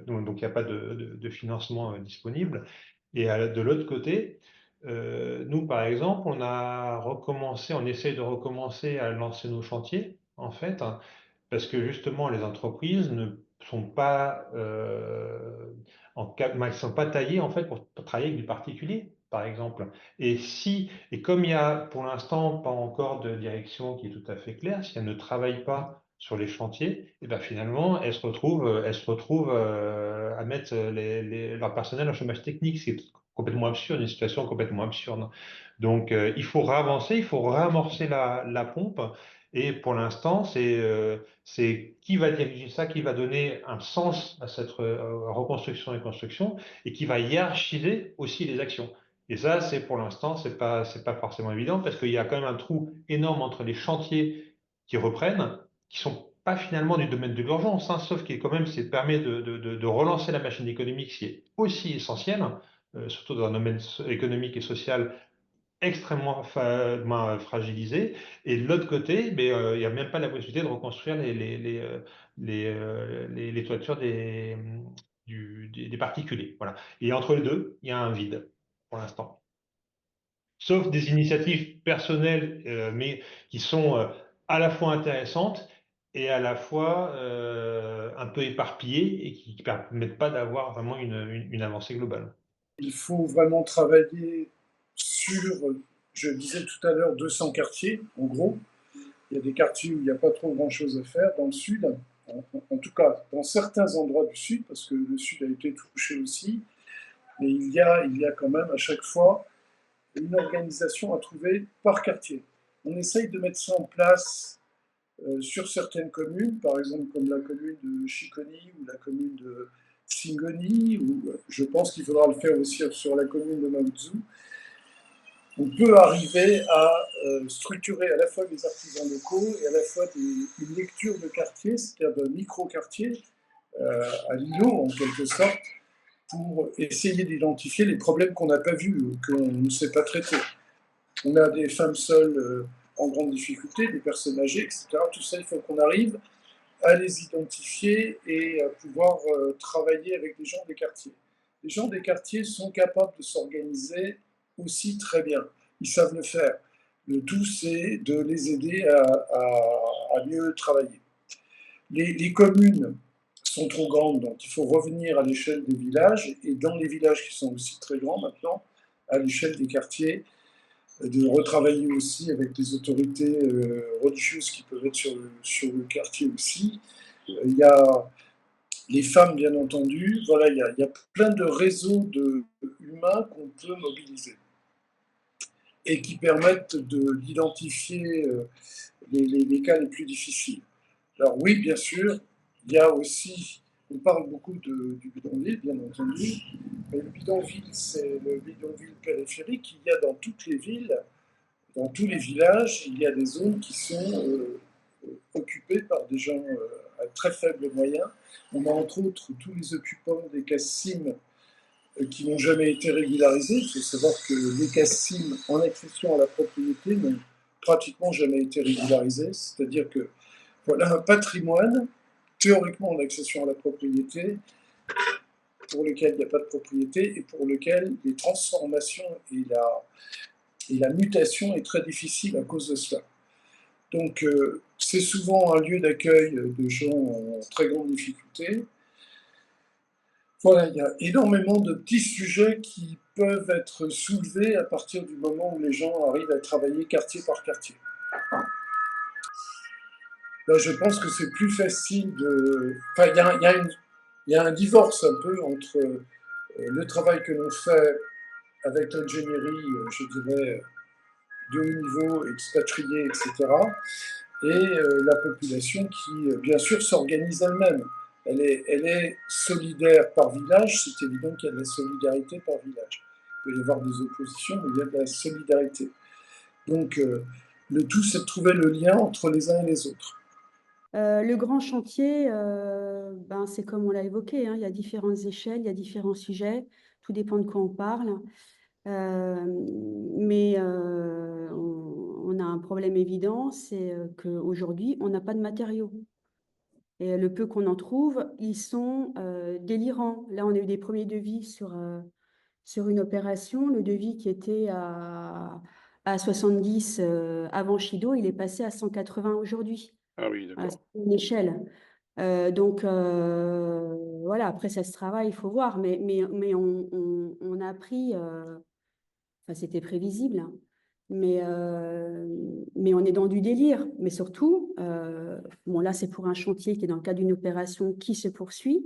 donc il n'y a pas de financement disponible. Et de l'autre côté, nous, par exemple, on a recommencé, on essaye de recommencer à lancer nos chantiers, en fait, hein, parce que justement, les entreprises ne sont pas, sont pas taillées en fait pour travailler avec du particulier, par exemple. Et comme il y a pour l'instant pas encore de direction qui est tout à fait claire, si elles ne travaillent pas sur les chantiers, et ben finalement, elles se retrouvent à mettre leur personnel en chômage technique, ce qui est complètement absurde, une situation complètement absurde. Donc, il faut réavancer, il faut réamorcer la pompe. Et pour l'instant, c'est qui va diriger ça, qui va donner un sens à cette reconstruction et construction, et qui va hiérarchiser aussi les actions. Et ça, c'est pour l'instant, c'est pas forcément évident parce qu'il y a quand même un trou énorme entre les chantiers qui reprennent qui sont pas finalement du domaine de l'urgence, hein, sauf qui quand même permet de relancer la machine économique, ce qui est aussi essentiel, surtout dans un domaine économique et social extrêmement fragilisé. Et de l'autre côté, il n'y a même pas la possibilité de reconstruire les toitures des particuliers. Voilà. Et entre les deux, il y a un vide pour l'instant. Sauf des initiatives personnelles, mais qui sont à la fois intéressantes et à la fois un peu éparpillées et qui ne permettent pas d'avoir vraiment une avancée globale. Il faut vraiment travailler sur, je disais tout à l'heure, 200 quartiers, en gros. Il y a des quartiers où il n'y a pas trop grand-chose à faire dans le sud, en tout cas dans certains endroits du sud, parce que le sud a été touché aussi. Mais il y a quand même à chaque fois une organisation à trouver par quartier. On essaye de mettre ça en place sur certaines communes, par exemple comme la commune de Chicony ou la commune de Singoni, ou je pense qu'il faudra le faire aussi sur la commune de Maouzou. On peut arriver à structurer à la fois les artisans locaux et à la fois une lecture de quartier, c'est-à-dire de micro-quartier, à l'îlot en quelque sorte, pour essayer d'identifier les problèmes qu'on n'a pas vus ou qu'on ne sait pas traiter. On a des femmes seules en grande difficulté, des personnes âgées, etc. Tout ça, il faut qu'on arrive à les identifier et à pouvoir travailler avec les gens des quartiers. Les gens des quartiers sont capables de s'organiser aussi très bien. Ils savent le faire. Le tout, c'est de les aider à mieux travailler. Les communes sont trop grandes, donc il faut revenir à l'échelle des villages, et dans les villages qui sont aussi très grands maintenant, à l'échelle des quartiers, de retravailler aussi avec les autorités religieuses qui peuvent être sur le quartier aussi. Il y a les femmes, bien entendu. Voilà, il y a plein de réseaux humains qu'on peut mobiliser et qui permettent d'identifier les cas les plus difficiles. Alors oui, bien sûr, il y a aussi, on parle beaucoup du bidonville, bien entendu, mais le bidonville, c'est le bidonville périphérique. Il y a dans toutes les villes, dans tous les villages, il y a des zones qui sont occupées par des gens à très faibles moyens. On a entre autres tous les occupants des cassim qui n'ont jamais été régularisés. Il faut savoir que les cassim en accession à la propriété n'ont pratiquement jamais été régularisés. C'est-à-dire que voilà un patrimoine, théoriquement en accession à la propriété, pour lequel il n'y a pas de propriété et pour lequel les transformations et la mutation est très difficile à cause de cela. Donc, c'est souvent un lieu d'accueil de gens en très grande difficulté. Voilà, il y a énormément de petits sujets qui peuvent être soulevés à partir du moment où les gens arrivent à travailler quartier par quartier. Là, je pense que c'est plus facile de... Enfin, il y a un divorce un peu entre le travail que l'on fait avec l'ingénierie, je dirais, de haut niveau, expatriés, etc., et la population qui, bien sûr, s'organise elle-même. Elle est solidaire par village, c'est évident qu'il y a de la solidarité par village. Il peut y avoir des oppositions, mais il y a de la solidarité. Donc, le tout, c'est de trouver le lien entre les uns et les autres. Le grand chantier, c'est comme on l'a évoqué, hein, il y a différentes échelles, il y a différents sujets, tout dépend de quoi on parle. Mais on a un problème évident, c'est qu'aujourd'hui, on n'a pas de matériaux. Et le peu qu'on en trouve, ils sont délirants. Là, on a eu des premiers devis sur une opération. Le devis qui était à 70 avant Chido, il est passé à 180 aujourd'hui. Ah oui, d'accord. C'est une échelle. Voilà, après ça se travaille, il faut voir, mais on a appris, enfin c'était prévisible, hein, mais on est dans du délire. Mais surtout, bon là c'est pour un chantier qui est dans le cadre d'une opération qui se poursuit,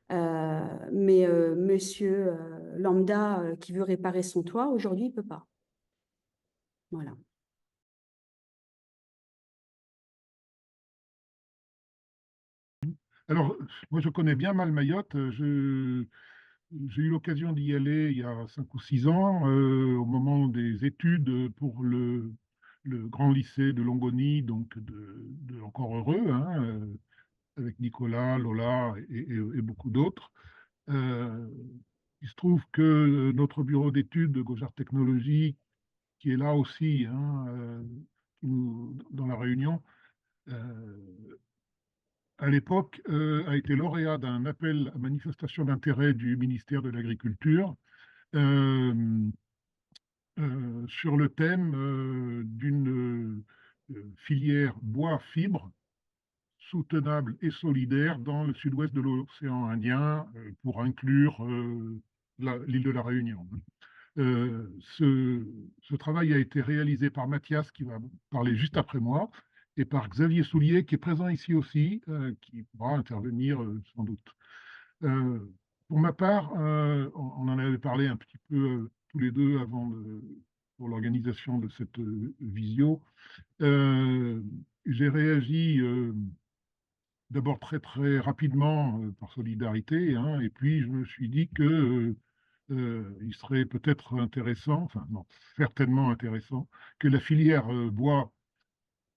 mais monsieur lambda qui veut réparer son toit, aujourd'hui il ne peut pas. Voilà. Alors, moi, je connais bien mal Mayotte. J'ai eu l'occasion d'y aller il y a 5 ou 6 ans, au moment des études pour le grand lycée de Longoni, donc encore heureux, hein, avec Nicolas, Lola et beaucoup d'autres. Il se trouve que notre bureau d'études de Gauchard Technologies, qui est là aussi, hein, dans la Réunion, à l'époque, a été lauréat d'un appel à manifestation d'intérêt du ministère de l'Agriculture sur le thème d'une filière bois-fibre soutenable et solidaire dans le sud-ouest de l'océan Indien pour inclure l'île de la Réunion. Ce travail a été réalisé par Mathias, qui va parler juste après moi, et par Xavier Soulier, qui est présent ici aussi, qui pourra intervenir sans doute. Pour ma part, on en avait parlé un petit peu tous les deux pour l'organisation de cette visio. J'ai réagi d'abord très très rapidement par solidarité, hein, et puis je me suis dit que il serait peut-être intéressant, enfin non, certainement intéressant, que la filière bois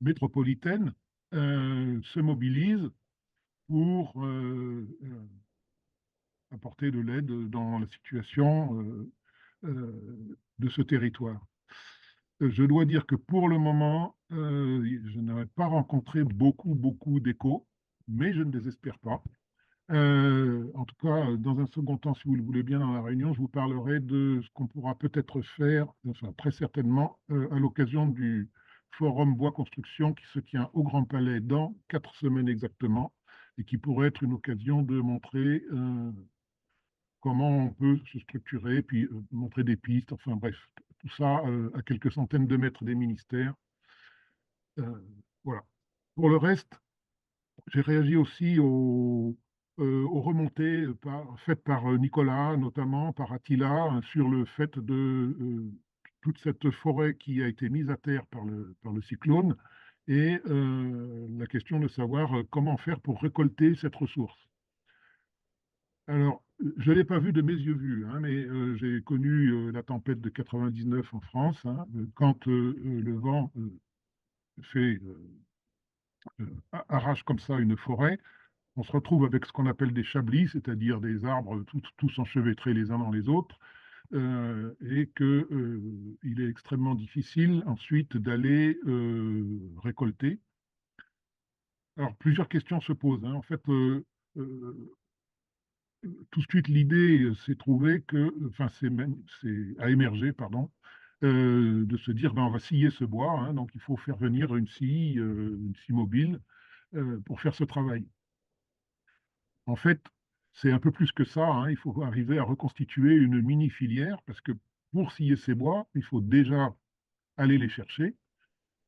métropolitaine se mobilise pour apporter de l'aide dans la situation de ce territoire. Je dois dire que pour le moment, je n'avais pas rencontré beaucoup d'échos, mais je ne désespère pas. En tout cas, dans un second temps, si vous le voulez bien, dans la réunion, je vous parlerai de ce qu'on pourra peut-être faire, enfin très certainement, à l'occasion du Forum Bois Construction qui se tient au Grand Palais dans 4 semaines exactement, et qui pourrait être une occasion de montrer comment on peut se structurer, puis montrer des pistes, enfin bref, tout ça à quelques centaines de mètres des ministères. Voilà. Pour le reste, j'ai réagi aussi aux remontées faites par Nicolas, notamment par Attila, hein, sur le fait de toute cette forêt qui a été mise à terre par le cyclone, et la question de savoir comment faire pour récolter cette ressource. Alors, je ne l'ai pas vu de mes yeux vus, hein, mais j'ai connu la tempête de 99 en France, hein, quand le vent arrache comme ça une forêt. On se retrouve avec ce qu'on appelle des chablis, c'est-à-dire des arbres tous enchevêtrés les uns dans les autres, et qu'il est extrêmement difficile ensuite d'aller récolter. Alors, plusieurs questions se posent, hein. En fait, tout de suite, l'idée s'est trouvée enfin, a émergé, pardon, de se dire, ben, on va scier ce bois, hein, donc il faut faire venir une scie mobile pour faire ce travail. En fait, c'est un peu plus que ça, hein. Il faut arriver à reconstituer une mini-filière parce que pour scier ces bois, il faut déjà aller les chercher,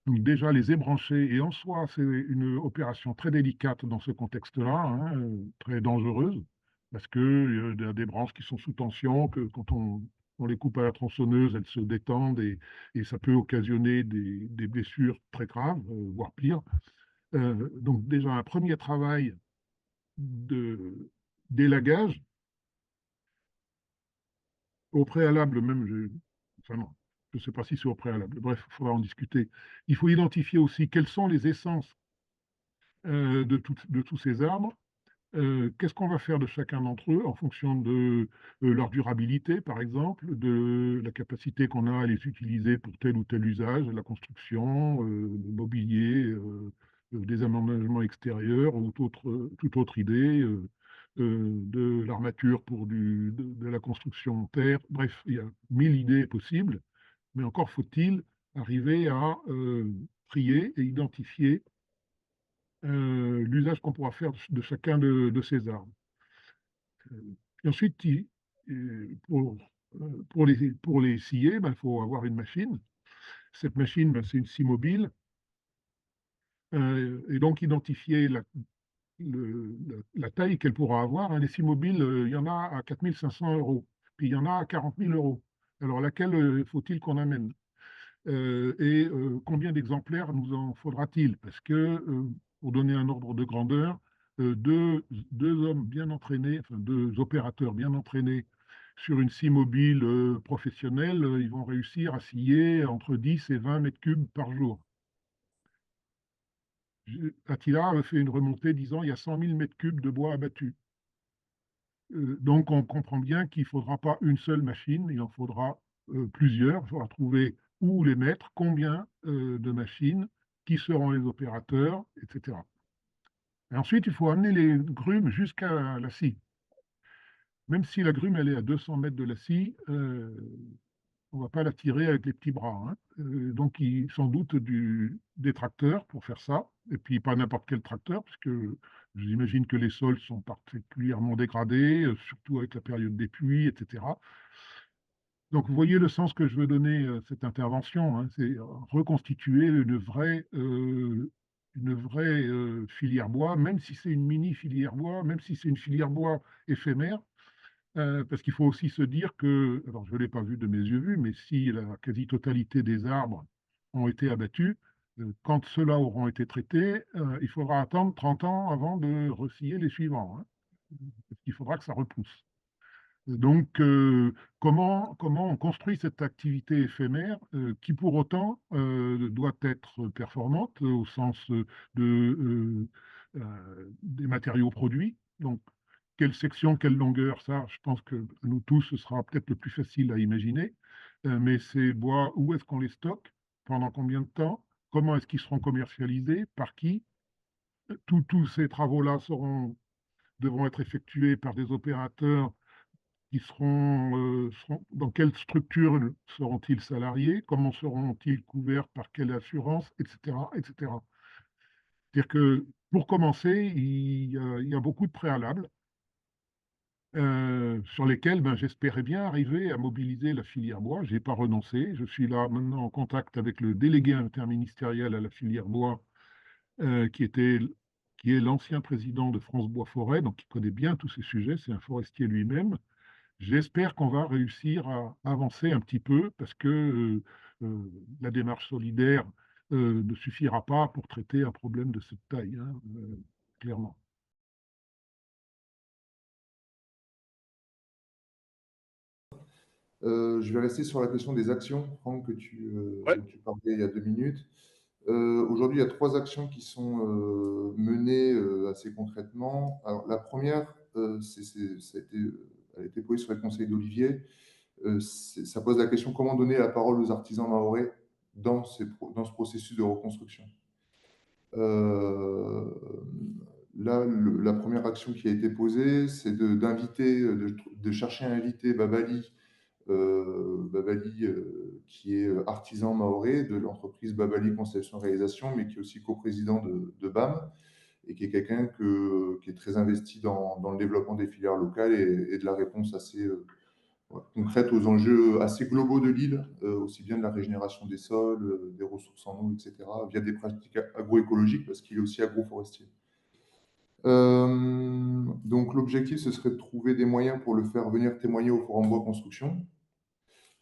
donc déjà les ébrancher. Et en soi, c'est une opération très délicate dans ce contexte-là, hein, très dangereuse, parce qu'il y a des branches qui sont sous tension, que quand on les coupe à la tronçonneuse, elles se détendent et ça peut occasionner des blessures très graves, voire pire. Donc déjà, un premier travail d'élagage, au préalable même, enfin non, je ne sais pas si c'est au préalable, bref, il faudra en discuter. Il faut identifier aussi quelles sont les essences de tous ces arbres, qu'est-ce qu'on va faire de chacun d'entre eux en fonction de leur durabilité, par exemple, de la capacité qu'on a à les utiliser pour tel ou tel usage, la construction, le mobilier, des aménagements extérieurs ou toute autre idée, de l'armature pour de la construction en terre. Bref, il y a 1000 idées possibles, mais encore faut-il arriver à trier et identifier l'usage qu'on pourra faire de chacun de ces arbres. Et ensuite, pour les scier, ben, il faut avoir une machine. Cette machine, ben, c'est une scie mobile. Et donc, identifier la taille qu'elle pourra avoir, hein. Les scies mobiles, il y en a à 4 500 €, puis il y en a à 40 000 €. Alors, laquelle faut-il qu'on amène? Et combien d'exemplaires nous en faudra-t-il? Parce que, pour donner un ordre de grandeur, deux hommes bien entraînés, enfin 2 opérateurs bien entraînés sur une scie mobile professionnelle, ils vont réussir à scier entre 10 et 20 mètres cubes par jour. Attila a fait une remontée disant il y a 100 000 mètres cubes de bois abattu. Donc on comprend bien qu'il ne faudra pas une seule machine, il en faudra plusieurs. Il faudra trouver où les mettre, combien de machines, qui seront les opérateurs, etc. Et ensuite, il faut amener les grumes jusqu'à la scie. Même si la grume elle est à 200 mètres de la scie, on ne va pas la tirer avec les petits bras, hein. Donc, sans doute des tracteurs pour faire ça, et puis pas n'importe quel tracteur, puisque j'imagine que les sols sont particulièrement dégradés, surtout avec la période des pluies, etc. Donc, vous voyez le sens que je veux donner à cette intervention, hein, c'est reconstituer une vraie filière bois, même si c'est une mini filière bois, même si c'est une filière bois éphémère. Parce qu'il faut aussi se dire que, alors je ne l'ai pas vu de mes yeux vus, mais si la quasi-totalité des arbres ont été abattus, quand ceux-là auront été traités, il faudra attendre 30 ans avant de rescier les suivants, hein, parce qu'il faudra que ça repousse. Donc, comment on construit cette activité éphémère qui, pour autant, doit être performante au sens des matériaux produits. Donc, quelle section, quelle longueur, ça, je pense que nous tous, ce sera peut-être le plus facile à imaginer. Mais ces bois, où est-ce qu'on les stocke? Pendant combien de temps? Comment est-ce qu'ils seront commercialisés? Par qui? Tous ces travaux-là devront être effectués par des opérateurs qui seront dans quelle structure seront-ils salariés? Comment seront-ils couverts? Par quelle assurance? Etc., etc. C'est-à-dire que, pour commencer, il y a beaucoup de préalables. Sur lesquels j'espérais bien arriver à mobiliser la filière bois. Je n'ai pas renoncé. Je suis là maintenant en contact avec le délégué interministériel à la filière bois, qui est l'ancien président de France Bois Forêt, donc qui connaît bien tous ces sujets. C'est un forestier lui-même. J'espère qu'on va réussir à avancer un petit peu parce que la démarche solidaire ne suffira pas pour traiter un problème de cette taille, hein, clairement. Je vais rester sur la question des actions, Franck, dont tu parlais il y a 2 minutes. Aujourd'hui, il y a 3 actions qui sont menées assez concrètement. Alors, la première, elle a été posée sur les conseils d'Olivier. Ça pose la question comment donner la parole aux artisans mahorais dans ce processus de reconstruction. Là, la première action qui a été posée, c'est de chercher à inviter Babali, qui est artisan mahorais de l'entreprise Babali Conception Réalisation, mais qui est aussi coprésident de BAM, et qui est quelqu'un qui est très investi dans le développement des filières locales et de la réponse assez concrète aux enjeux assez globaux de l'île, aussi bien de la régénération des sols, des ressources en eau, etc., via des pratiques agroécologiques, parce qu'il est aussi agroforestier. Donc l'objectif, ce serait de trouver des moyens pour le faire venir témoigner au Forum Bois Construction.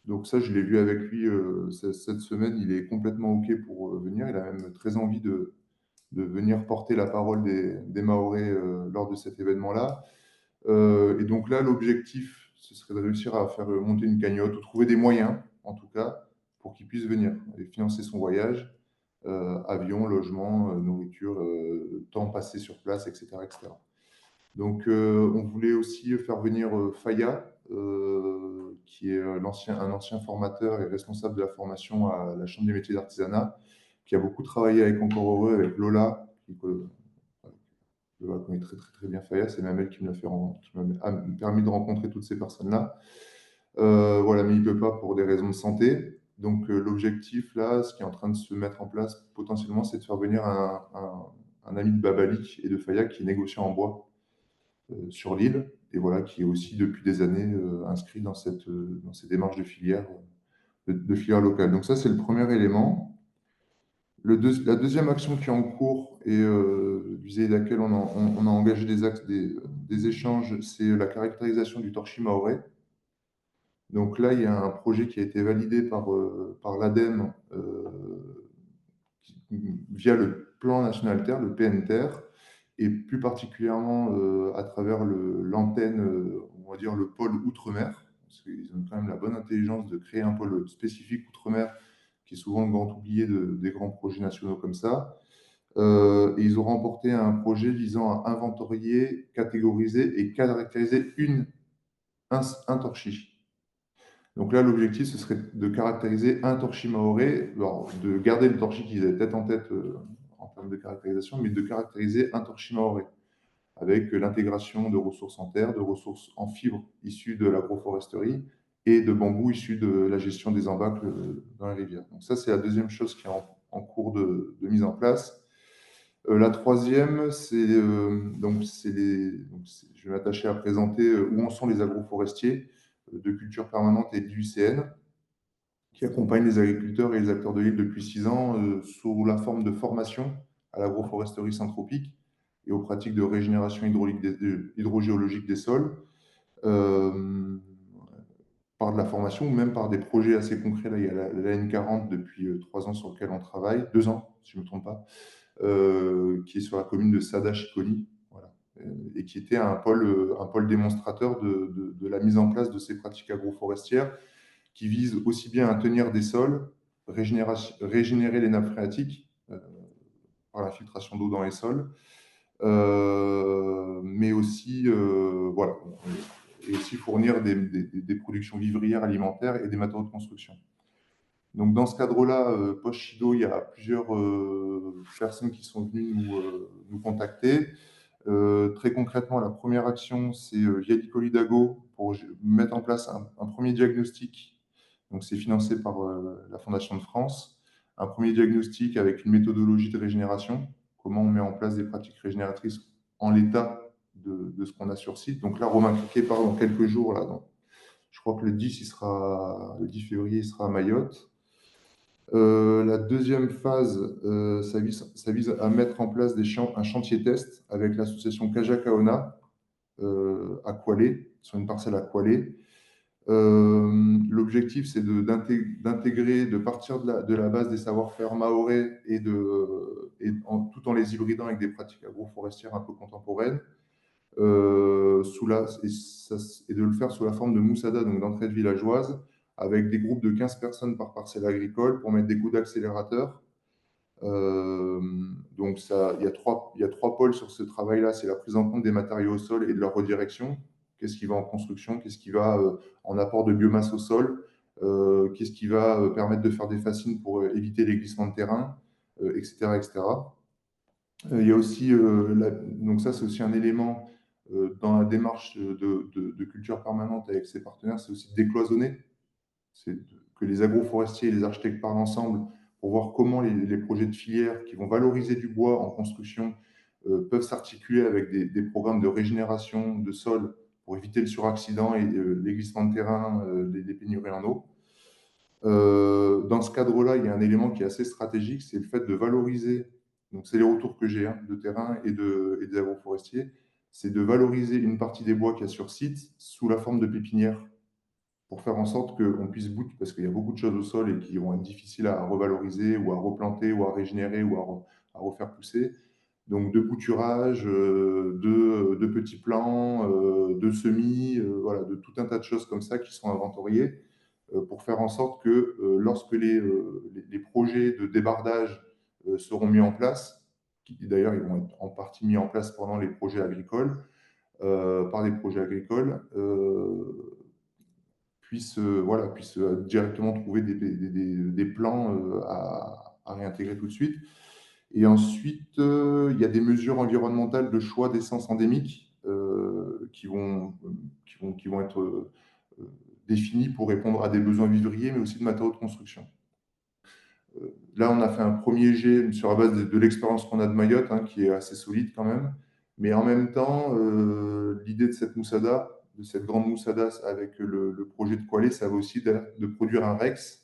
Donc ça, je l'ai vu avec lui cette semaine, il est complètement OK pour venir. Il a même très envie de venir porter la parole des Mahorais lors de cet événement-là. Et donc là, l'objectif, ce serait de réussir à faire monter une cagnotte ou trouver des moyens, en tout cas, pour qu'il puisse venir et financer son voyage, avion, logement, nourriture, temps passé sur place, etc., etc. Donc, on voulait aussi faire venir Faya, qui est un ancien formateur et responsable de la formation à la Chambre des métiers d'artisanat, qui a beaucoup travaillé avec Encore Heureux, avec Lola, Lola connaît très, très, très bien Faya. C'est même elle qui m'a permis de rencontrer toutes ces personnes-là. Voilà, mais il ne peut pas pour des raisons de santé. Donc, l'objectif, là, ce qui est en train de se mettre en place potentiellement, c'est de faire venir un ami de Babali et de Faya qui est négociant en bois sur l'île, et voilà, qui est aussi depuis des années inscrit dans ces démarches de filière locale. Donc ça, c'est le premier élément. La deuxième action qui est en cours et vis-à-vis de laquelle on a engagé des échanges, c'est la caractérisation du torchis mahorais. Donc là, il y a un projet qui a été validé par l'ADEME via le Plan National Terre, le PNTER, et plus particulièrement à travers l'antenne, on va dire le pôle Outre-mer, parce qu'ils ont quand même la bonne intelligence de créer un pôle spécifique outre-mer, qui est souvent le grand oublié des grands projets nationaux comme ça. Et ils ont remporté un projet visant à inventorier, catégoriser et caractériser un torchis. Donc là, l'objectif, ce serait de caractériser un torchis mahorais, alors, de garder le torchis qu'ils avaient tête en tête en termes de caractérisation, mais de caractériser un torchis mahorais, avec l'intégration de ressources en terre, de ressources en fibres issues de l'agroforesterie et de bambou issus de la gestion des embâcles dans les rivières. Donc ça, c'est la deuxième chose qui est en cours de mise en place. La troisième, je vais m'attacher à présenter où en sont les agroforestiers de culture permanente et du UCN, qui accompagnent les agriculteurs et les acteurs de l'île depuis 6 ans sous la forme de formation à l'agroforesterie syntropique et aux pratiques de régénération hydrogéologique des sols, par de la formation ou même par des projets assez concrets. Là, il y a la N40 depuis 3 ans sur lequel on travaille, 2 ans, si je ne me trompe pas, qui est sur la commune de Sada-Chiconi, voilà, et qui était un pôle démonstrateur de la mise en place de ces pratiques agroforestières qui visent aussi bien à tenir des sols, régénérer les nappes phréatiques par la filtration d'eau dans les sols, mais aussi, voilà, et aussi fournir des productions vivrières alimentaires et des matériaux de construction. Donc, dans ce cadre-là, post-Chido, il y a plusieurs personnes qui sont venues nous contacter. Très concrètement, la première action, c'est via Licolidago pour mettre en place un premier diagnostic. Donc, c'est financé par la Fondation de France. Un premier diagnostic avec une méthodologie de régénération. Comment on met en place des pratiques régénératrices en l'état de ce qu'on a sur site. Donc là, Romain Criquet part dans quelques jours. Là, je crois que le 10 février, il sera à Mayotte. La deuxième phase, ça vise à mettre en place un chantier test avec l'association Kaja-Kaona à Kwalé, sur une parcelle à Kwalé. L'objectif, c'est d'intégrer, de partir de la base des savoir-faire mahorais tout en les hybridant avec des pratiques agroforestières un peu contemporaines, et de le faire sous la forme de moussada, donc d'entraide villageoise, avec des groupes de 15 personnes par parcelle agricole pour mettre des coups d'accélérateur. Donc il y a trois pôles sur ce travail-là. C'est la prise en compte des matériaux au sol et de leur redirection. Qu'est-ce qui va en construction, qu'est-ce qui va en apport de biomasse au sol, qu'est-ce qui va permettre de faire des fascines pour éviter les glissements de terrain, etc., etc. Il y a aussi, donc ça c'est aussi un élément dans la démarche de culture permanente avec ses partenaires, c'est aussi de décloisonner. C'est que les agroforestiers et les architectes parlent ensemble pour voir comment les projets de filière qui vont valoriser du bois en construction peuvent s'articuler avec des programmes de régénération de sol pour éviter le suraccident et les glissements de terrain, les pénuries en eau. Dans ce cadre-là, il y a un élément qui est assez stratégique, c'est le fait de valoriser, donc c'est les retours que j'ai de terrain et des agroforestiers, c'est de valoriser une partie des bois qu'il y a sur site sous la forme de pépinières pour faire en sorte qu'on puisse parce qu'il y a beaucoup de choses au sol et qui vont être difficiles à revaloriser ou à replanter ou à régénérer ou à refaire pousser. Donc de bouturage, de petits plants, de semis, voilà, de tout un tas de choses comme ça qui sont inventoriées pour faire en sorte que lorsque les projets de débardage seront mis en place, qui d'ailleurs ils vont être en partie mis en place pendant les projets agricoles, par des projets agricoles, puissent directement trouver des plans à réintégrer tout de suite. Et ensuite, il y a des mesures environnementales de choix d'essence endémique qui vont être définies pour répondre à des besoins vivriers, mais aussi de matériaux de construction. Là, on a fait un premier jet sur la base de l'expérience qu'on a de Mayotte, qui est assez solide quand même. Mais en même temps, l'idée de cette moussada, de cette grande moussada avec le projet de Kwalé, ça va aussi de produire un REX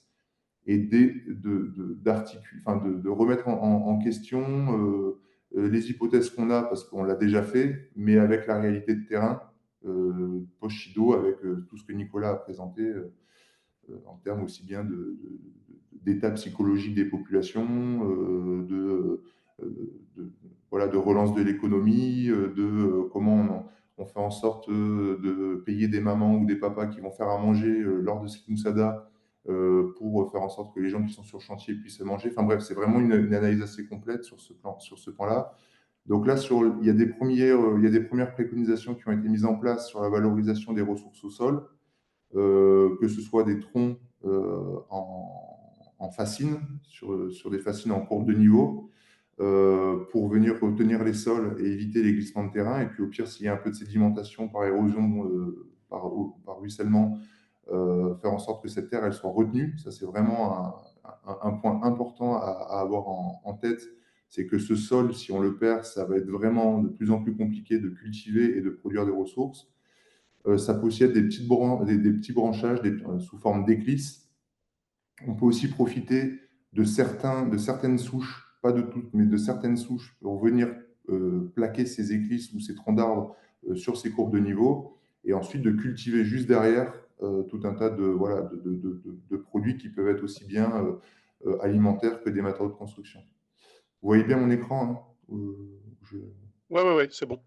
et de remettre en question les hypothèses qu'on a, parce qu'on l'a déjà fait, mais avec la réalité de terrain, post-Chido, avec tout ce que Nicolas a présenté en termes aussi bien d'état psychologique des populations, de relance de l'économie, comment on fait en sorte de payer des mamans ou des papas qui vont faire à manger lors de cette moussada pour faire en sorte que les gens qui sont sur le chantier puissent manger. Enfin bref, c'est vraiment une analyse assez complète sur ce plan-là. Donc là, il y a des premières préconisations qui ont été mises en place sur la valorisation des ressources au sol, que ce soit des troncs en fascines, sur des fascines en courbe de niveau, pour venir retenir les sols et éviter les glissements de terrain. Et puis au pire, s'il y a un peu de sédimentation par érosion, par ruissellement, faire en sorte que cette terre elle soit retenue. Ça, c'est vraiment un point important à avoir en tête. C'est que ce sol, si on le perd, ça va être vraiment de plus en plus compliqué de cultiver et de produire des ressources. Ça peut aussi être des petits branchages sous forme d'éclisses. On peut aussi profiter de certaines souches, pas de toutes, mais de certaines souches pour venir plaquer ces éclisses ou ces troncs d'arbres sur ces courbes de niveau, et ensuite de cultiver juste derrière tout un tas de produits qui peuvent être aussi bien alimentaires que des matériaux de construction. Vous voyez bien mon écran, hein? Ouais, c'est bon.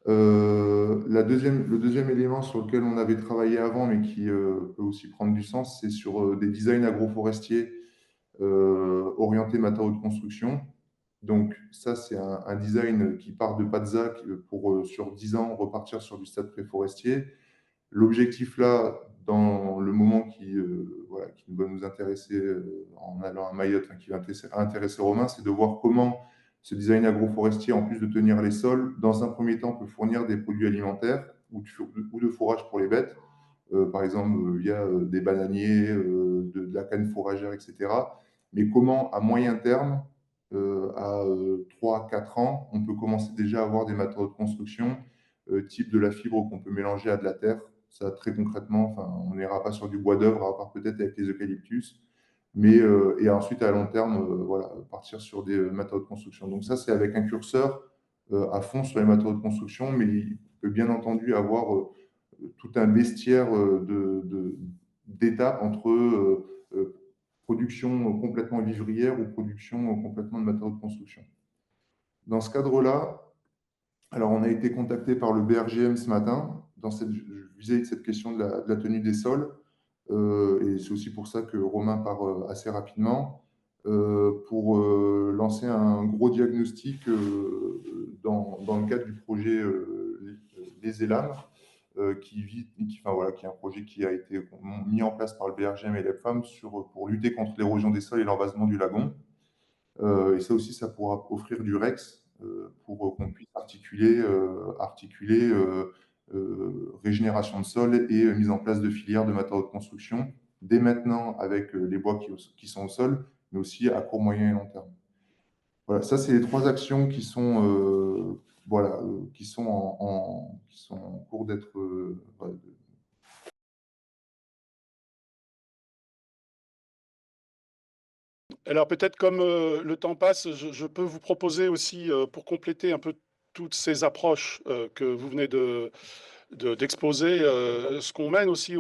Le deuxième élément sur lequel on avait travaillé avant, mais qui peut aussi prendre du sens, c'est sur des designs agroforestiers orientés matériaux de construction. Donc ça, c'est un design qui part de Padza pour, sur 10 ans, repartir sur du stade préforestier. L'objectif là, dans le moment qui va nous intéresser en allant à Mayotte, qui va intéresser Romain, c'est de voir comment ce design agroforestier, en plus de tenir les sols, dans un premier temps, peut fournir des produits alimentaires ou de fourrage pour les bêtes, par exemple via des bananiers, de la canne fourragère, etc. Mais comment, à moyen terme, à 3-4 ans, on peut commencer déjà à avoir des matériaux de construction, type de la fibre qu'on peut mélanger à de la terre. Ça, très concrètement, on n'ira pas sur du bois d'œuvre, à part peut-être avec les eucalyptus. Mais, et ensuite, à long terme, partir sur des matériaux de construction. Donc ça, c'est avec un curseur à fond sur les matériaux de construction, mais il peut bien entendu avoir tout un bestiaire d'étapes entre production complètement vivrière ou production complètement de matériaux de construction. Dans ce cadre-là, alors on a été contacté par le BRGM ce matin vis-à-vis de cette question de la tenue des sols. Et c'est aussi pour ça que Romain part assez rapidement pour lancer un gros diagnostic dans le cadre du projet Les Élames, qui est un projet qui a été mis en place par le BRGM et l'EPFAM pour lutter contre l'érosion des sols et l'envasement du lagon. Et ça aussi, ça pourra offrir du REX pour qu'on puisse articuler régénération de sol et mise en place de filières de matériaux de construction, dès maintenant avec les bois qui sont au sol, mais aussi à court, moyen et long terme. Voilà, ça, c'est les 3 actions qui sont, qui sont en cours d'être... Alors peut-être comme le temps passe, je peux vous proposer aussi, pour compléter un peu toutes ces approches que vous venez d'exposer, ce qu'on mène aussi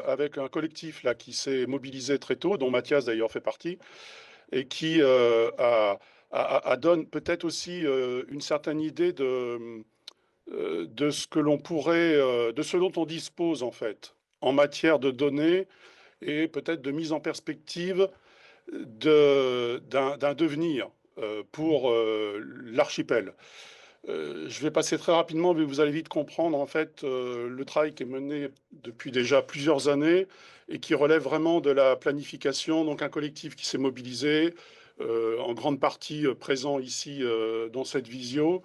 avec un collectif là, qui s'est mobilisé très tôt, dont Mathias d'ailleurs fait partie, et qui donne peut-être aussi une certaine idée de ce que l'on pourrait, de ce dont on dispose en fait, en matière de données et peut-être de mise en perspective d'un devenir pour l'archipel. Je vais passer très rapidement, mais vous allez vite comprendre en fait le travail qui est mené depuis déjà plusieurs années et qui relève vraiment de la planification. Donc un collectif qui s'est mobilisé, en grande partie présent ici dans cette visio,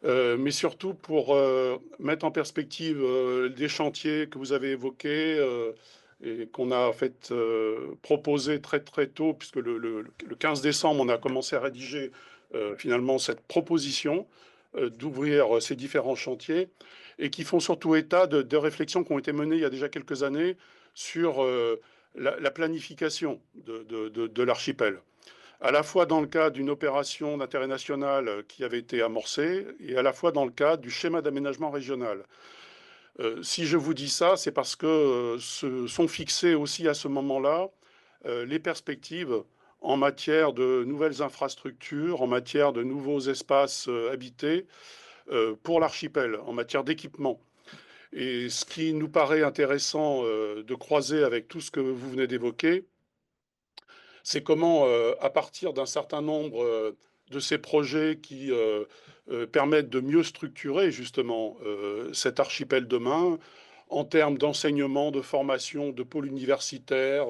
mais surtout pour mettre en perspective des chantiers que vous avez évoqués et qu'on a en fait proposé très très tôt, puisque le 15 décembre, on a commencé à rédiger finalement cette proposition d'ouvrir ces différents chantiers et qui font surtout état de réflexions qui ont été menées il y a déjà quelques années sur la planification de l'archipel, à la fois dans le cadre d'une opération d'intérêt national qui avait été amorcée et à la fois dans le cadre du schéma d'aménagement régional. Si je vous dis ça, c'est parce que se sont fixées aussi à ce moment-là les perspectives en matière de nouvelles infrastructures, en matière de nouveaux espaces habités, pour l'archipel en matière d'équipement. Et ce qui nous paraît intéressant de croiser avec tout ce que vous venez d'évoquer, c'est comment, à partir d'un certain nombre de ces projets qui permettent de mieux structurer justement cet archipel demain, en termes d'enseignement, de formation, de pôles universitaires,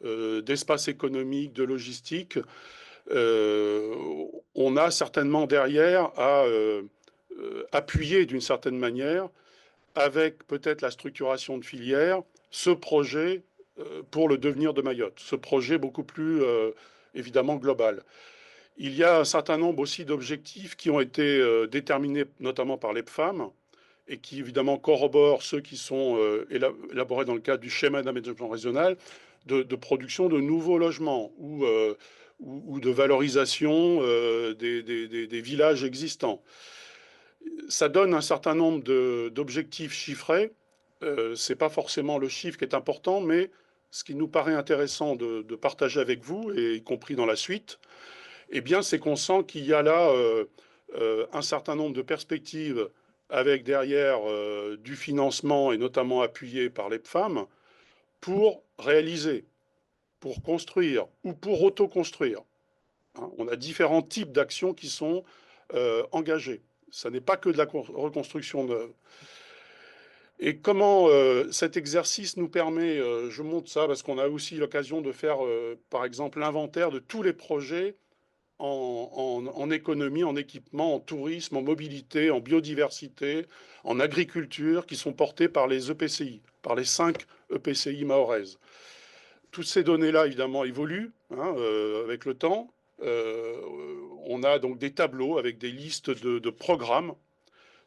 d'espace économique, de logistique, on a certainement derrière à appuyer d'une certaine manière, avec peut-être la structuration de filières, ce projet pour le devenir de Mayotte, ce projet beaucoup plus évidemment global. Il y a un certain nombre aussi d'objectifs qui ont été déterminés notamment par l'EPFAM et qui évidemment corroborent ceux qui sont élaborés dans le cadre du schéma d'aménagement régional de production de nouveaux logements ou de valorisation des villages existants. Ça donne un certain nombre d'objectifs chiffrés. Ce n'est pas forcément le chiffre qui est important, mais ce qui nous paraît intéressant de partager avec vous, et y compris dans la suite, eh bien, c'est qu'on sent qu'il y a là un certain nombre de perspectives avec derrière du financement et notamment appuyé par les femmes pour réaliser, pour construire ou pour autoconstruire. Hein, on a différents types d'actions qui sont engagées. Ça n'est pas que de la reconstruction neuve. Et comment cet exercice nous permet, je montre ça parce qu'on a aussi l'occasion de faire, par exemple, l'inventaire de tous les projets en économie, en équipement, en tourisme, en mobilité, en biodiversité, en agriculture, qui sont portés par les EPCI, par les 5 EPCI mahoraises. Toutes ces données-là, évidemment, évoluent hein, avec le temps. On a donc des tableaux avec des listes de programmes.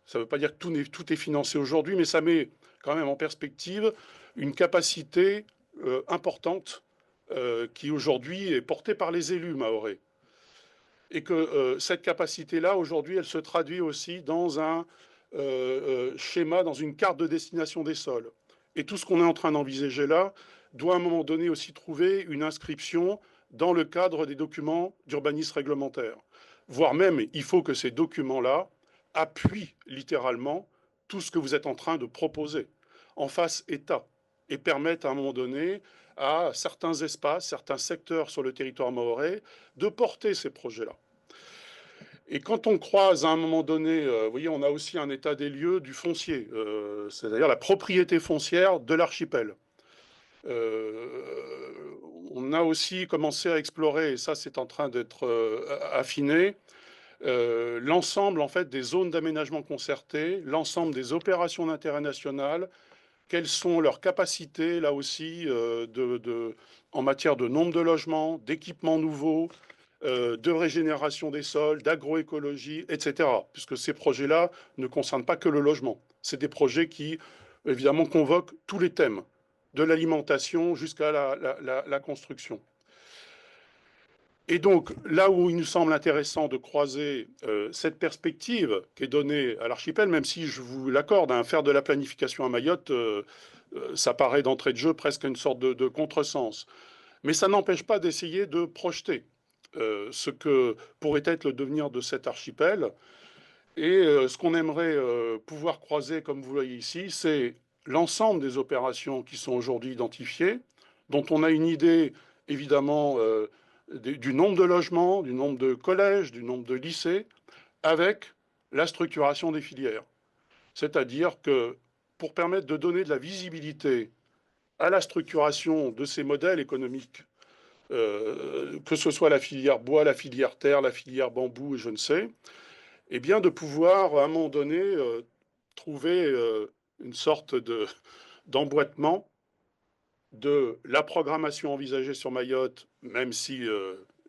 Ça ne veut pas dire que tout est financé aujourd'hui, mais ça met quand même en perspective une capacité importante qui aujourd'hui est portée par les élus mahorais. Et que cette capacité-là, aujourd'hui, elle se traduit aussi dans un schéma, dans une carte de destination des sols. Et tout ce qu'on est en train d'envisager là doit à un moment donné aussi trouver une inscription dans le cadre des documents d'urbanisme réglementaire. Voire même, il faut que ces documents-là appuient littéralement tout ce que vous êtes en train de proposer, en face État, et permettent à un moment donné à certains espaces, certains secteurs sur le territoire mahorais de porter ces projets-là. Et quand on croise à un moment donné, vous voyez, on a aussi un état des lieux du foncier, c'est-à-dire la propriété foncière de l'archipel. On a aussi commencé à explorer, et ça c'est en train d'être affiné, l'ensemble en fait des zones d'aménagement concerté, l'ensemble des opérations d'intérêt national, quelles sont leurs capacités là aussi en matière de nombre de logements, d'équipements nouveaux, de régénération des sols, d'agroécologie, etc. Puisque ces projets-là ne concernent pas que le logement. C'est des projets qui, évidemment, convoquent tous les thèmes, de l'alimentation jusqu'à la construction. Et donc, là où il nous semble intéressant de croiser cette perspective qui est donnée à l'archipel, même si je vous l'accorde, hein, faire de la planification à Mayotte, ça paraît d'entrée de jeu presque une sorte de contresens. Mais ça n'empêche pas d'essayer de projeter ce que pourrait être le devenir de cet archipel. Et ce qu'on aimerait pouvoir croiser, comme vous voyez ici, c'est l'ensemble des opérations qui sont aujourd'hui identifiées, dont on a une idée, évidemment, du nombre de logements, du nombre de collèges, du nombre de lycées, avec la structuration des filières. C'est-à-dire que pour permettre de donner de la visibilité à la structuration de ces modèles économiques, que ce soit la filière bois, la filière terre, la filière bambou et je ne sais, eh bien de pouvoir à un moment donné trouver une sorte d'emboîtement de la programmation envisagée sur Mayotte, même si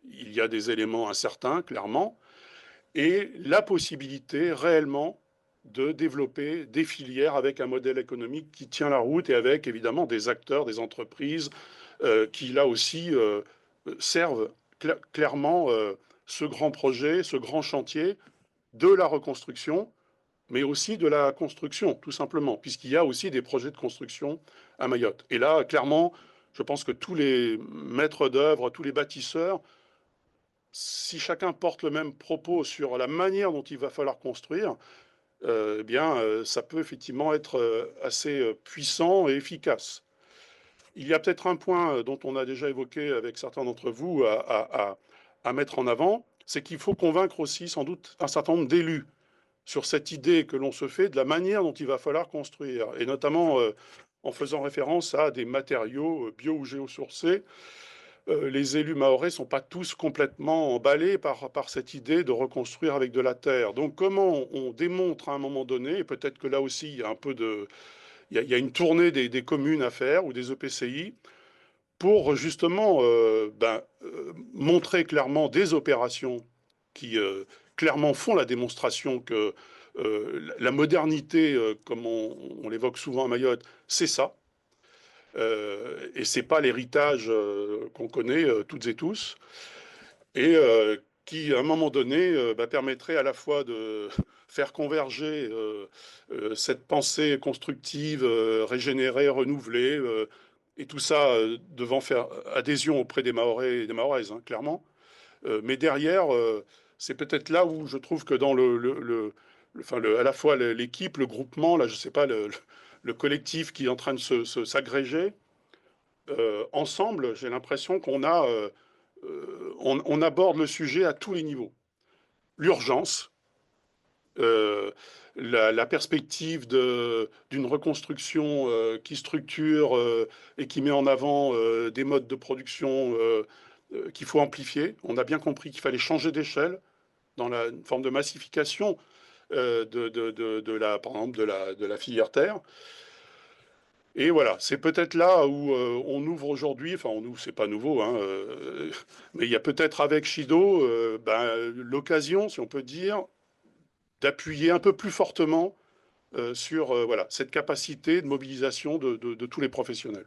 il y a des éléments incertains, clairement, et la possibilité réellement de développer des filières avec un modèle économique qui tient la route et avec évidemment des acteurs, des entreprises qui là aussi servent clairement ce grand projet, ce grand chantier de la reconstruction, mais aussi de la construction, tout simplement, puisqu'il y a aussi des projets de construction à Mayotte. Et là, clairement, je pense que tous les maîtres d'œuvre, tous les bâtisseurs, si chacun porte le même propos sur la manière dont il va falloir construire, eh bien, ça peut effectivement être assez puissant et efficace. Il y a peut-être un point dont on a déjà évoqué avec certains d'entre vous à mettre en avant, c'est qu'il faut convaincre aussi sans doute un certain nombre d'élus sur cette idée que l'on se fait de la manière dont il va falloir construire, et notamment en faisant référence à des matériaux bio ou géosourcés. Les élus mahorais ne sont pas tous complètement emballés par cette idée de reconstruire avec de la terre. Donc comment on démontre à un moment donné, et peut-être que là aussi il y a un peu de... Il y a une tournée des communes à faire ou des EPCI pour justement montrer clairement des opérations qui clairement font la démonstration que la modernité, comme on l'évoque souvent à Mayotte, c'est ça. Et c'est pas l'héritage qu'on connaît toutes et tous. Et qui, à un moment donné, permettrait à la fois de faire converger cette pensée constructive, régénérée, renouvelée, et tout ça devant faire adhésion auprès des Mahorais et des Mahoraises, hein, clairement. Mais derrière, c'est peut-être là où je trouve que dans à la fois l'équipe, le groupement, là, je sais pas, le collectif qui est en train de s'agréger, ensemble, j'ai l'impression qu'on on aborde le sujet à tous les niveaux. L'urgence, la perspective d'une reconstruction qui structure et qui met en avant des modes de production qu'il faut amplifier. On a bien compris qu'il fallait changer d'échelle dans une forme de massification par exemple, de la filière terre. Et voilà, c'est peut-être là où on ouvre aujourd'hui, enfin on ouvre, c'est pas nouveau, hein, mais il y a peut-être avec Shido l'occasion, si on peut dire, d'appuyer un peu plus fortement sur voilà, cette capacité de mobilisation de tous les professionnels.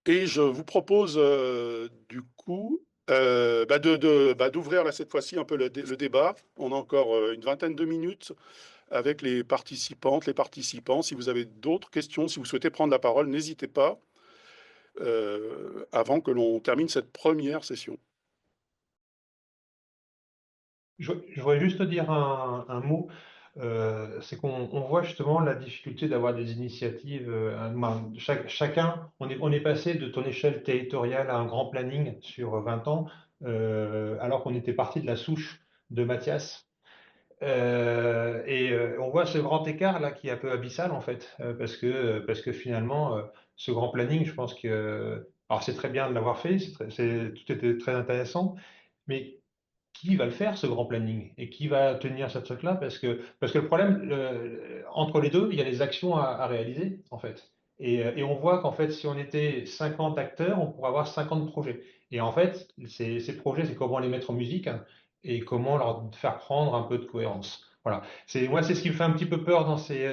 Et je vous propose du coup d'ouvrir là cette fois-ci un peu le débat. On a encore une vingtaine de minutes avec les participantes, les participants. Si vous avez d'autres questions, si vous souhaitez prendre la parole, n'hésitez pas avant que l'on termine cette première session. Je voudrais juste te dire un mot. C'est qu'on voit justement la difficulté d'avoir des initiatives. Chacun, on est passé de ton échelle territoriale à un grand planning sur 20 ans, alors qu'on était parti de la souche de Mathias. On voit ce grand écart là qui est un peu abyssal en fait, parce que finalement, ce grand planning, je pense que, alors c'est très bien de l'avoir fait, tout était très intéressant, mais qui va le faire, ce grand planning, et qui va tenir ce truc-là, parce que le problème, entre les deux, il y a les actions à réaliser, en fait. Et on voit qu'en fait, si on était 50 acteurs, on pourrait avoir 50 projets. Et en fait, ces projets, c'est comment les mettre en musique, hein, et comment leur faire prendre un peu de cohérence. Voilà. Moi, c'est ce qui me fait un petit peu peur dans ces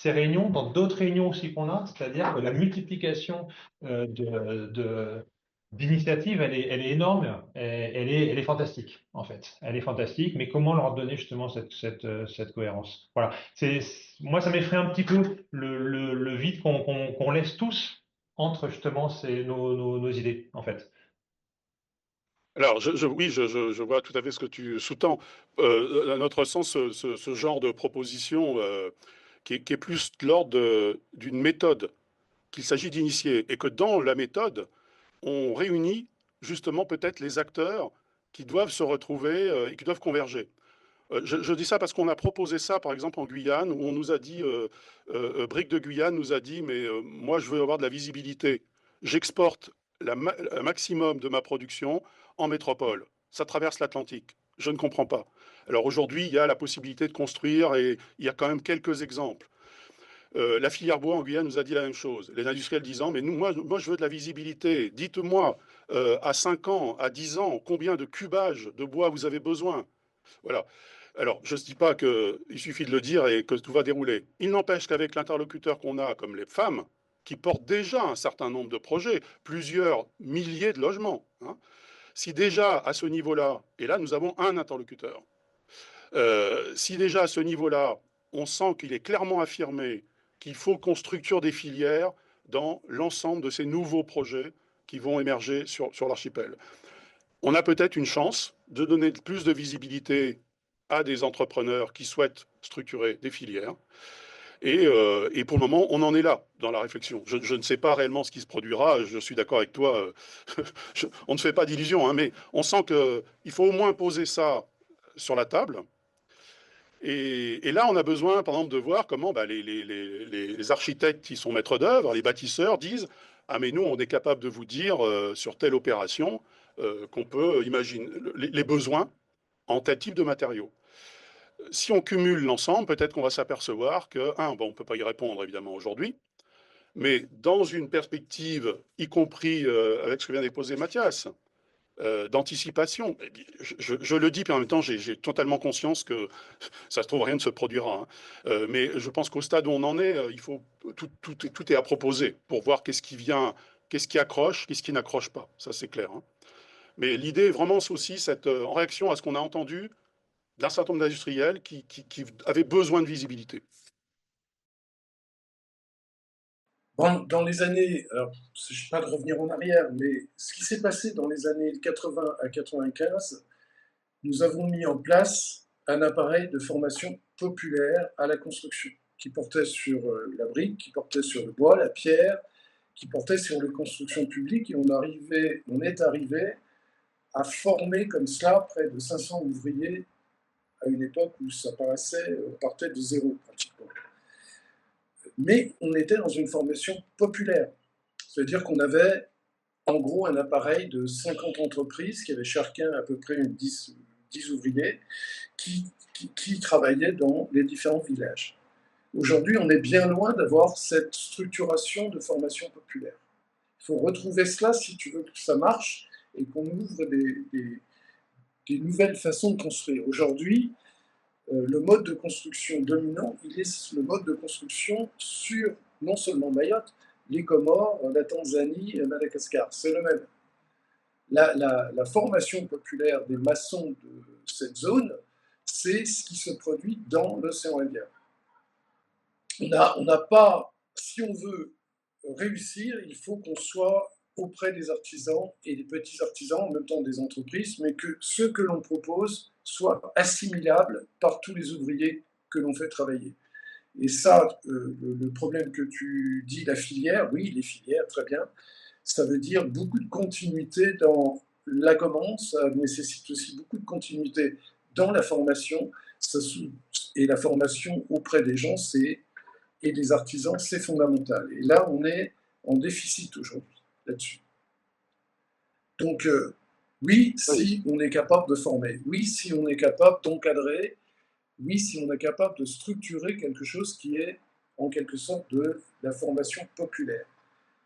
réunions, dans d'autres réunions aussi qu'on a, c'est-à-dire que la multiplication d'initiative, elle est énorme, elle est fantastique, en fait. Elle est fantastique, mais comment leur donner justement cette cohérence? Voilà. Moi, ça m'effraie un petit peu le vide qu'on laisse tous entre justement nos idées, en fait. Alors, oui, je vois tout à fait ce que tu sous-tends. À notre sens, ce genre de proposition qui est plus de l'ordre d'une méthode qu'il s'agit d'initier, et que dans la méthode, on réunit justement peut-être les acteurs qui doivent se retrouver et qui doivent converger. Je dis ça parce qu'on a proposé ça, par exemple, en Guyane, où on nous a dit, Brique de Guyane nous a dit, mais moi, je veux avoir de la visibilité. J'exporte un maximum de ma production en métropole. Ça traverse l'Atlantique. Je ne comprends pas. Alors aujourd'hui, il y a la possibilité de construire et il y a quand même quelques exemples. La filière bois en Guyane nous a dit la même chose. Les industriels disant, mais moi, je veux de la visibilité. Dites-moi, à 5 ans, à 10 ans, combien de cubage de bois vous avez besoin? Voilà. Alors, je ne dis pas qu'il suffit de le dire et que tout va dérouler. Il n'empêche qu'avec l'interlocuteur qu'on a, comme les femmes, qui portent déjà un certain nombre de projets, plusieurs milliers de logements, hein, si déjà à ce niveau-là, et là nous avons un interlocuteur, si déjà à ce niveau-là, on sent qu'il est clairement affirmé qu'il faut qu'on structure des filières dans l'ensemble de ces nouveaux projets, qui vont émerger sur l'archipel. On a peut-être une chance de donner plus de visibilité à des entrepreneurs qui souhaitent structurer des filières. Et pour le moment, on en est là dans la réflexion. Je ne sais pas réellement ce qui se produira. Je suis d'accord avec toi. On ne fait pas d'illusions, hein, mais on sent qu'il faut au moins poser ça sur la table. Et là, on a besoin, par exemple, de voir comment les architectes qui sont maîtres d'œuvre, les bâtisseurs disent « Ah, mais nous, on est capable de vous dire sur telle opération qu'on peut imaginer les besoins en tel type de matériaux. » Si on cumule l'ensemble, peut-être qu'on va s'apercevoir que, bon, on ne peut pas y répondre évidemment aujourd'hui, mais dans une perspective, y compris avec ce que vient d'exposer Mathias, d'anticipation, je le dis, puis en même temps, j'ai totalement conscience que ça se trouve, rien ne se produira. Hein. Mais je pense qu'au stade où on en est, il faut tout est à proposer pour voir qu'est-ce qui vient, qu'est-ce qui accroche, qu'est-ce qui n'accroche pas. Ça, c'est clair. Hein. Mais l'idée, vraiment, c'est aussi en réaction à ce qu'on a entendu d'un certain nombre d'industriels qui avaient besoin de visibilité. Dans les années, alors je ne sais pas de revenir en arrière, mais ce qui s'est passé dans les années 80 à 95, nous avons mis en place un appareil de formation populaire à la construction, qui portait sur la brique, qui portait sur le bois, la pierre, qui portait sur les constructions publiques, et on est arrivé à former comme cela près de 500 ouvriers à une époque où ça paraissait, on partait de zéro pratiquement. Mais on était dans une formation populaire. C'est-à-dire qu'on avait en gros un appareil de 50 entreprises qui avaient chacun à peu près 10 ouvriers qui travaillaient dans les différents villages. Aujourd'hui, on est bien loin d'avoir cette structuration de formation populaire. Il faut retrouver cela si tu veux que ça marche et qu'on ouvre des nouvelles façons de construire. Aujourd'hui, le mode de construction dominant, il est le mode de construction sur non seulement Mayotte, les Comores, la Tanzanie, Madagascar. C'est le même. La formation populaire des maçons de cette zone, c'est ce qui se produit dans l'océan Indien. On n'a pas, si on veut réussir, il faut qu'on soit auprès des artisans et des petits artisans, en même temps des entreprises, mais que ce que l'on propose soit assimilable par tous les ouvriers que l'on fait travailler. Et ça, le problème que tu dis, la filière, oui, les filières, très bien, ça veut dire beaucoup de continuité dans la commande, ça nécessite aussi beaucoup de continuité dans la formation, et la formation auprès des gens, et des artisans, c'est fondamental. Et là, on est en déficit aujourd'hui là-dessus. Donc, oui, si on est capable de former, oui, si on est capable d'encadrer, oui, si on est capable de structurer quelque chose qui est en quelque sorte de la formation populaire.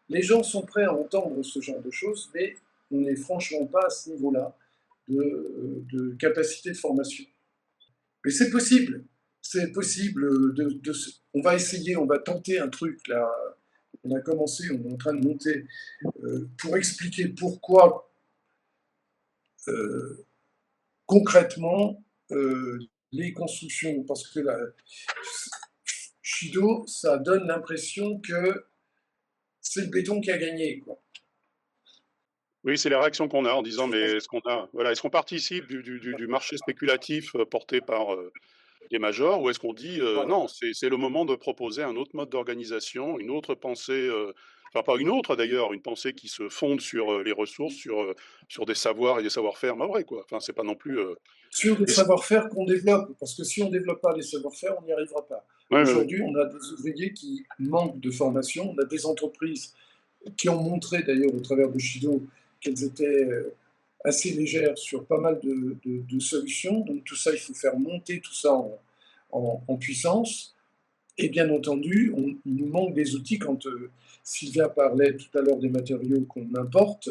Les gens sont prêts à entendre ce genre de choses, mais on n'est franchement pas à ce niveau-là de capacité de formation. Mais c'est possible. C'est possible. On va essayer, on va tenter un truc là. On a commencé, on est en train de monter pour expliquer pourquoi concrètement les constructions, parce que Shido, ça donne l'impression que c'est le béton qui a gagné, quoi. Oui, c'est la réaction qu'on a en disant mais est-ce qu'on participe du marché spéculatif porté par des majors, ou est-ce qu'on dit non, c'est le moment de proposer un autre mode d'organisation, une autre pensée, enfin pas une autre d'ailleurs, une pensée qui se fonde sur les ressources, sur des savoirs et des savoir-faire, mais vrai quoi. Enfin c'est pas non plus sur des savoir-faire qu'on développe, parce que si on ne développe pas les savoir-faire, on n'y arrivera pas. Aujourd'hui, on a des ouvriers qui manquent de formation, on a des entreprises qui ont montré d'ailleurs au travers de Shido qu'elles étaient assez légères sur pas mal de solutions. Donc tout ça, il faut faire monter tout ça en puissance. Et bien entendu, il nous manque des outils. Quand Sylvia parlait tout à l'heure des matériaux qu'on importe,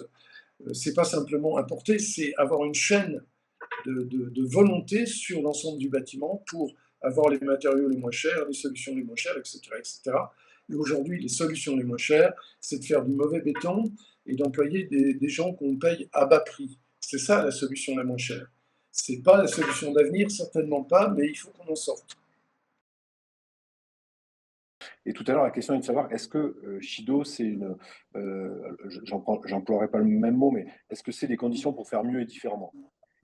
c'est pas simplement importer, c'est avoir une chaîne de volonté sur l'ensemble du bâtiment pour avoir les matériaux les moins chers, les solutions les moins chères, etc. etc. Et aujourd'hui, les solutions les moins chères, c'est de faire du mauvais béton et d'employer des gens qu'on paye à bas prix. C'est ça la solution la moins chère. C'est pas la solution d'avenir, certainement pas, mais il faut qu'on en sorte. Et tout à l'heure, la question est de savoir, est-ce que Shido, c'est j'emploierai pas le même mot, mais est-ce que c'est des conditions pour faire mieux et différemment?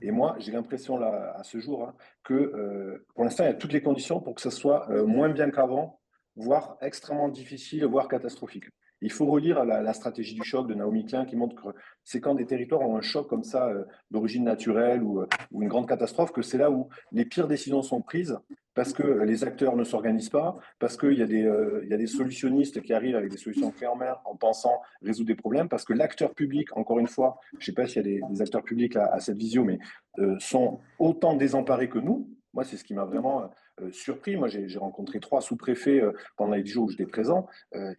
Et moi, j'ai l'impression là, à ce jour, hein, que pour l'instant, il y a toutes les conditions pour que ça soit moins bien qu'avant, voire extrêmement difficile, voire catastrophique. Il faut relire la stratégie du choc de Naomi Klein qui montre que c'est quand des territoires ont un choc comme ça d'origine naturelle ou une grande catastrophe que c'est là où les pires décisions sont prises parce que les acteurs ne s'organisent pas, parce qu'il y a des solutionnistes qui arrivent avec des solutions clés en main en pensant résoudre des problèmes, parce que l'acteur public, encore une fois, je ne sais pas s'il y a des acteurs publics à cette visio, mais sont autant désemparés que nous. Moi, c'est ce qui m'a vraiment surpris. Moi, j'ai rencontré 3 sous-préfets pendant les 10 jours où j'étais présent.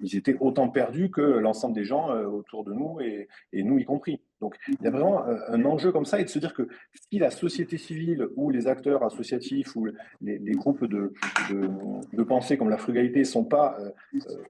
Ils étaient autant perdus que l'ensemble des gens autour de nous et nous y compris. Donc, il y a vraiment un enjeu comme ça et de se dire que si la société civile ou les acteurs associatifs ou les groupes de pensée comme la frugalité ne sont pas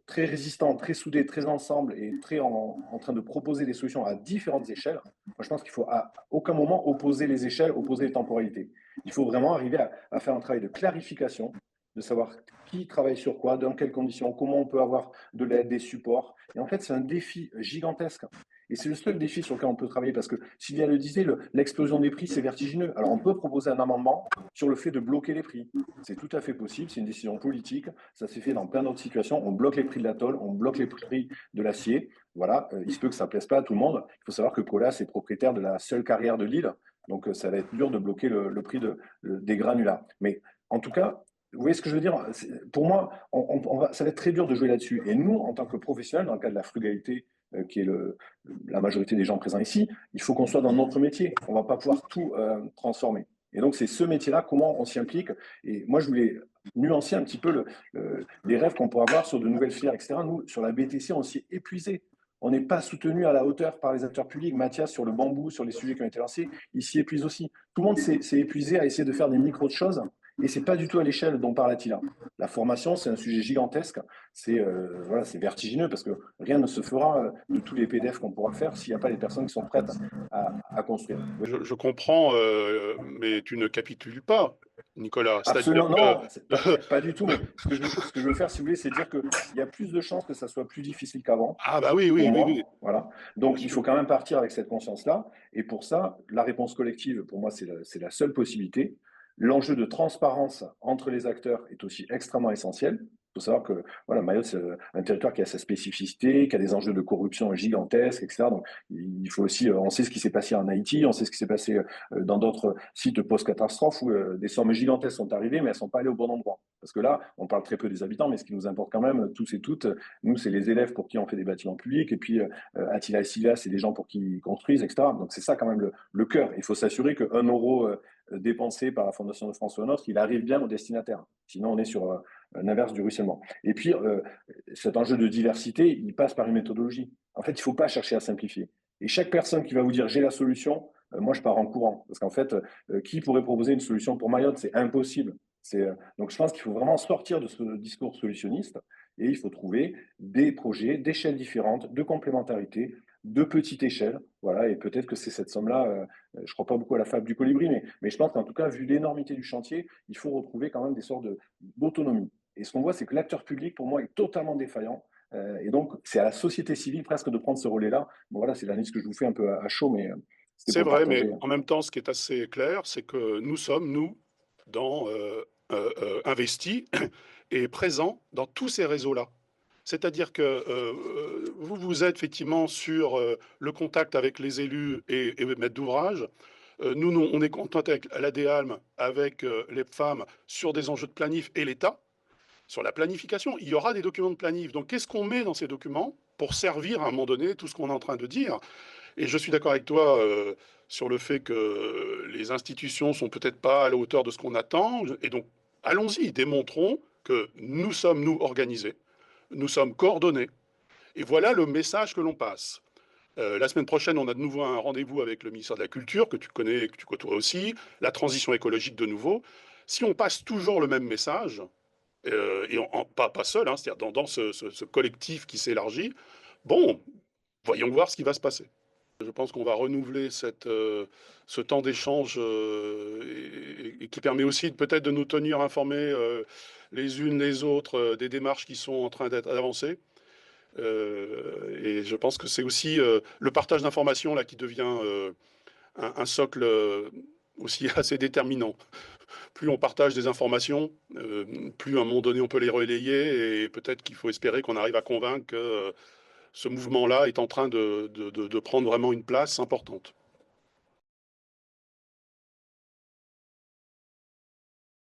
très résistants, très soudés, très ensemble et très en train de proposer des solutions à différentes échelles, moi, je pense qu'il faut à aucun moment opposer les échelles, opposer les temporalités. Il faut vraiment arriver à faire un travail de clarification, de savoir qui travaille sur quoi, dans quelles conditions, comment on peut avoir de l'aide, des supports. Et en fait, c'est un défi gigantesque. Et c'est le seul défi sur lequel on peut travailler parce que Sylvia le disait, l'explosion des prix, c'est vertigineux. Alors on peut proposer un amendement sur le fait de bloquer les prix. C'est tout à fait possible, c'est une décision politique. Ça s'est fait dans plein d'autres situations. On bloque les prix de la tôle, on bloque les prix de l'acier. Voilà, il se peut que ça ne plaise pas à tout le monde. Il faut savoir que Colas est propriétaire de la seule carrière de Lille. Donc ça va être dur de bloquer le prix des granulats. Mais en tout cas, vous voyez ce que je veux dire? Pour moi, ça va être très dur de jouer là-dessus. Et nous, en tant que professionnels, dans le cas de la frugalité, qui est la majorité des gens présents ici, il faut qu'on soit dans notre métier. On ne va pas pouvoir tout transformer. Et donc, c'est ce métier-là, comment on s'y implique. Et moi, je voulais nuancer un petit peu les rêves qu'on pourrait avoir sur de nouvelles filières, etc. Nous, sur la BTC, on s'y est épuisé. On n'est pas soutenu à la hauteur par les acteurs publics. Mathias, sur le bambou, sur les sujets qui ont été lancés, il s'y épuise aussi. Tout le monde s'est épuisé à essayer de faire des micro-choses. Et ce n'est pas du tout à l'échelle dont parle Attila. La formation, c'est un sujet gigantesque. C'est vertigineux parce que rien ne se fera de tous les PDF qu'on pourra faire s'il n'y a pas les personnes qui sont prêtes à construire. Je comprends, mais tu ne capitules pas, Nicolas. Absolument, non, pas du tout. Mais ce que je veux faire, si vous voulez, c'est dire qu'il y a plus de chances que ça soit plus difficile qu'avant. Ah bah oui, oui, pour moi. oui. Voilà. Donc, il faut quand même partir avec cette conscience-là. Et pour ça, la réponse collective, pour moi, c'est la seule possibilité. L'enjeu de transparence entre les acteurs est aussi extrêmement essentiel. Il faut savoir que voilà, Mayotte, c'est un territoire qui a sa spécificité, qui a des enjeux de corruption gigantesques, etc. Donc, il faut aussi, on sait ce qui s'est passé en Haïti, on sait ce qui s'est passé dans d'autres sites post-catastrophe où des sommes gigantesques sont arrivées, mais elles ne sont pas allées au bon endroit. Parce que là, on parle très peu des habitants, mais ce qui nous importe quand même, tous et toutes, nous, c'est les élèves pour qui on fait des bâtiments publics, et puis Attila et Sylvia, c'est les gens pour qui ils construisent, etc. Donc, c'est ça quand même le cœur. Il faut s'assurer que 1 euro dépensé par la Fondation de France ou un autre, il arrive bien au destinataire. Sinon, on est sur l'inverse du ruissellement. Et puis, cet enjeu de diversité, il passe par une méthodologie. En fait, il ne faut pas chercher à simplifier. Et chaque personne qui va vous dire « j'ai la solution », moi, je pars en courant. Parce qu'en fait, qui pourrait proposer une solution pour Mayotte? C'est impossible. Donc, je pense qu'il faut vraiment sortir de ce discours solutionniste et il faut trouver des projets d'échelles différentes, de complémentarité, de petite échelle. Voilà, et peut-être que c'est cette somme-là. Je ne crois pas beaucoup à la fable du colibri, mais je pense qu'en tout cas, vu l'énormité du chantier, il faut retrouver quand même des sortes d'autonomie. Et ce qu'on voit, c'est que l'acteur public, pour moi, est totalement défaillant. Et donc, c'est à la société civile presque de prendre ce relais-là. Bon, voilà, c'est l'analyse que je vous fais un peu à chaud, mais c'est vrai, mais en même temps, ce qui est assez clair, c'est que nous sommes, nous, investis et présents dans tous ces réseaux-là. C'est-à-dire que vous êtes effectivement sur le contact avec les élus et maîtres d'ouvrage. Nous, on est en contact avec l'ADEALM, avec les femmes sur des enjeux de planif et l'État. Sur la planification, il y aura des documents de planif. Donc, qu'est-ce qu'on met dans ces documents pour servir à un moment donné tout ce qu'on est en train de dire? Et je suis d'accord avec toi sur le fait que les institutions sont peut-être pas à la hauteur de ce qu'on attend. Et donc, allons-y, démontrons que nous sommes, nous, organisés, nous sommes coordonnés. Et voilà le message que l'on passe. La semaine prochaine, on a de nouveau un rendez-vous avec le ministère de la Culture, que tu connais, que tu côtoies aussi, la transition écologique de nouveau. Si on passe toujours le même message, et pas seul, hein, c'est-à-dire dans ce collectif qui s'élargit, bon, voyons voir ce qui va se passer. Je pense qu'on va renouveler ce temps d'échange et qui permet aussi peut-être de nous tenir informés les unes les autres des démarches qui sont en train d'être avancées. Et je pense que c'est aussi le partage d'informations là qui devient un socle aussi assez déterminant. Plus on partage des informations, plus à un moment donné on peut les relayer et peut-être qu'il faut espérer qu'on arrive à convaincre que ce mouvement-là est en train de prendre vraiment une place importante.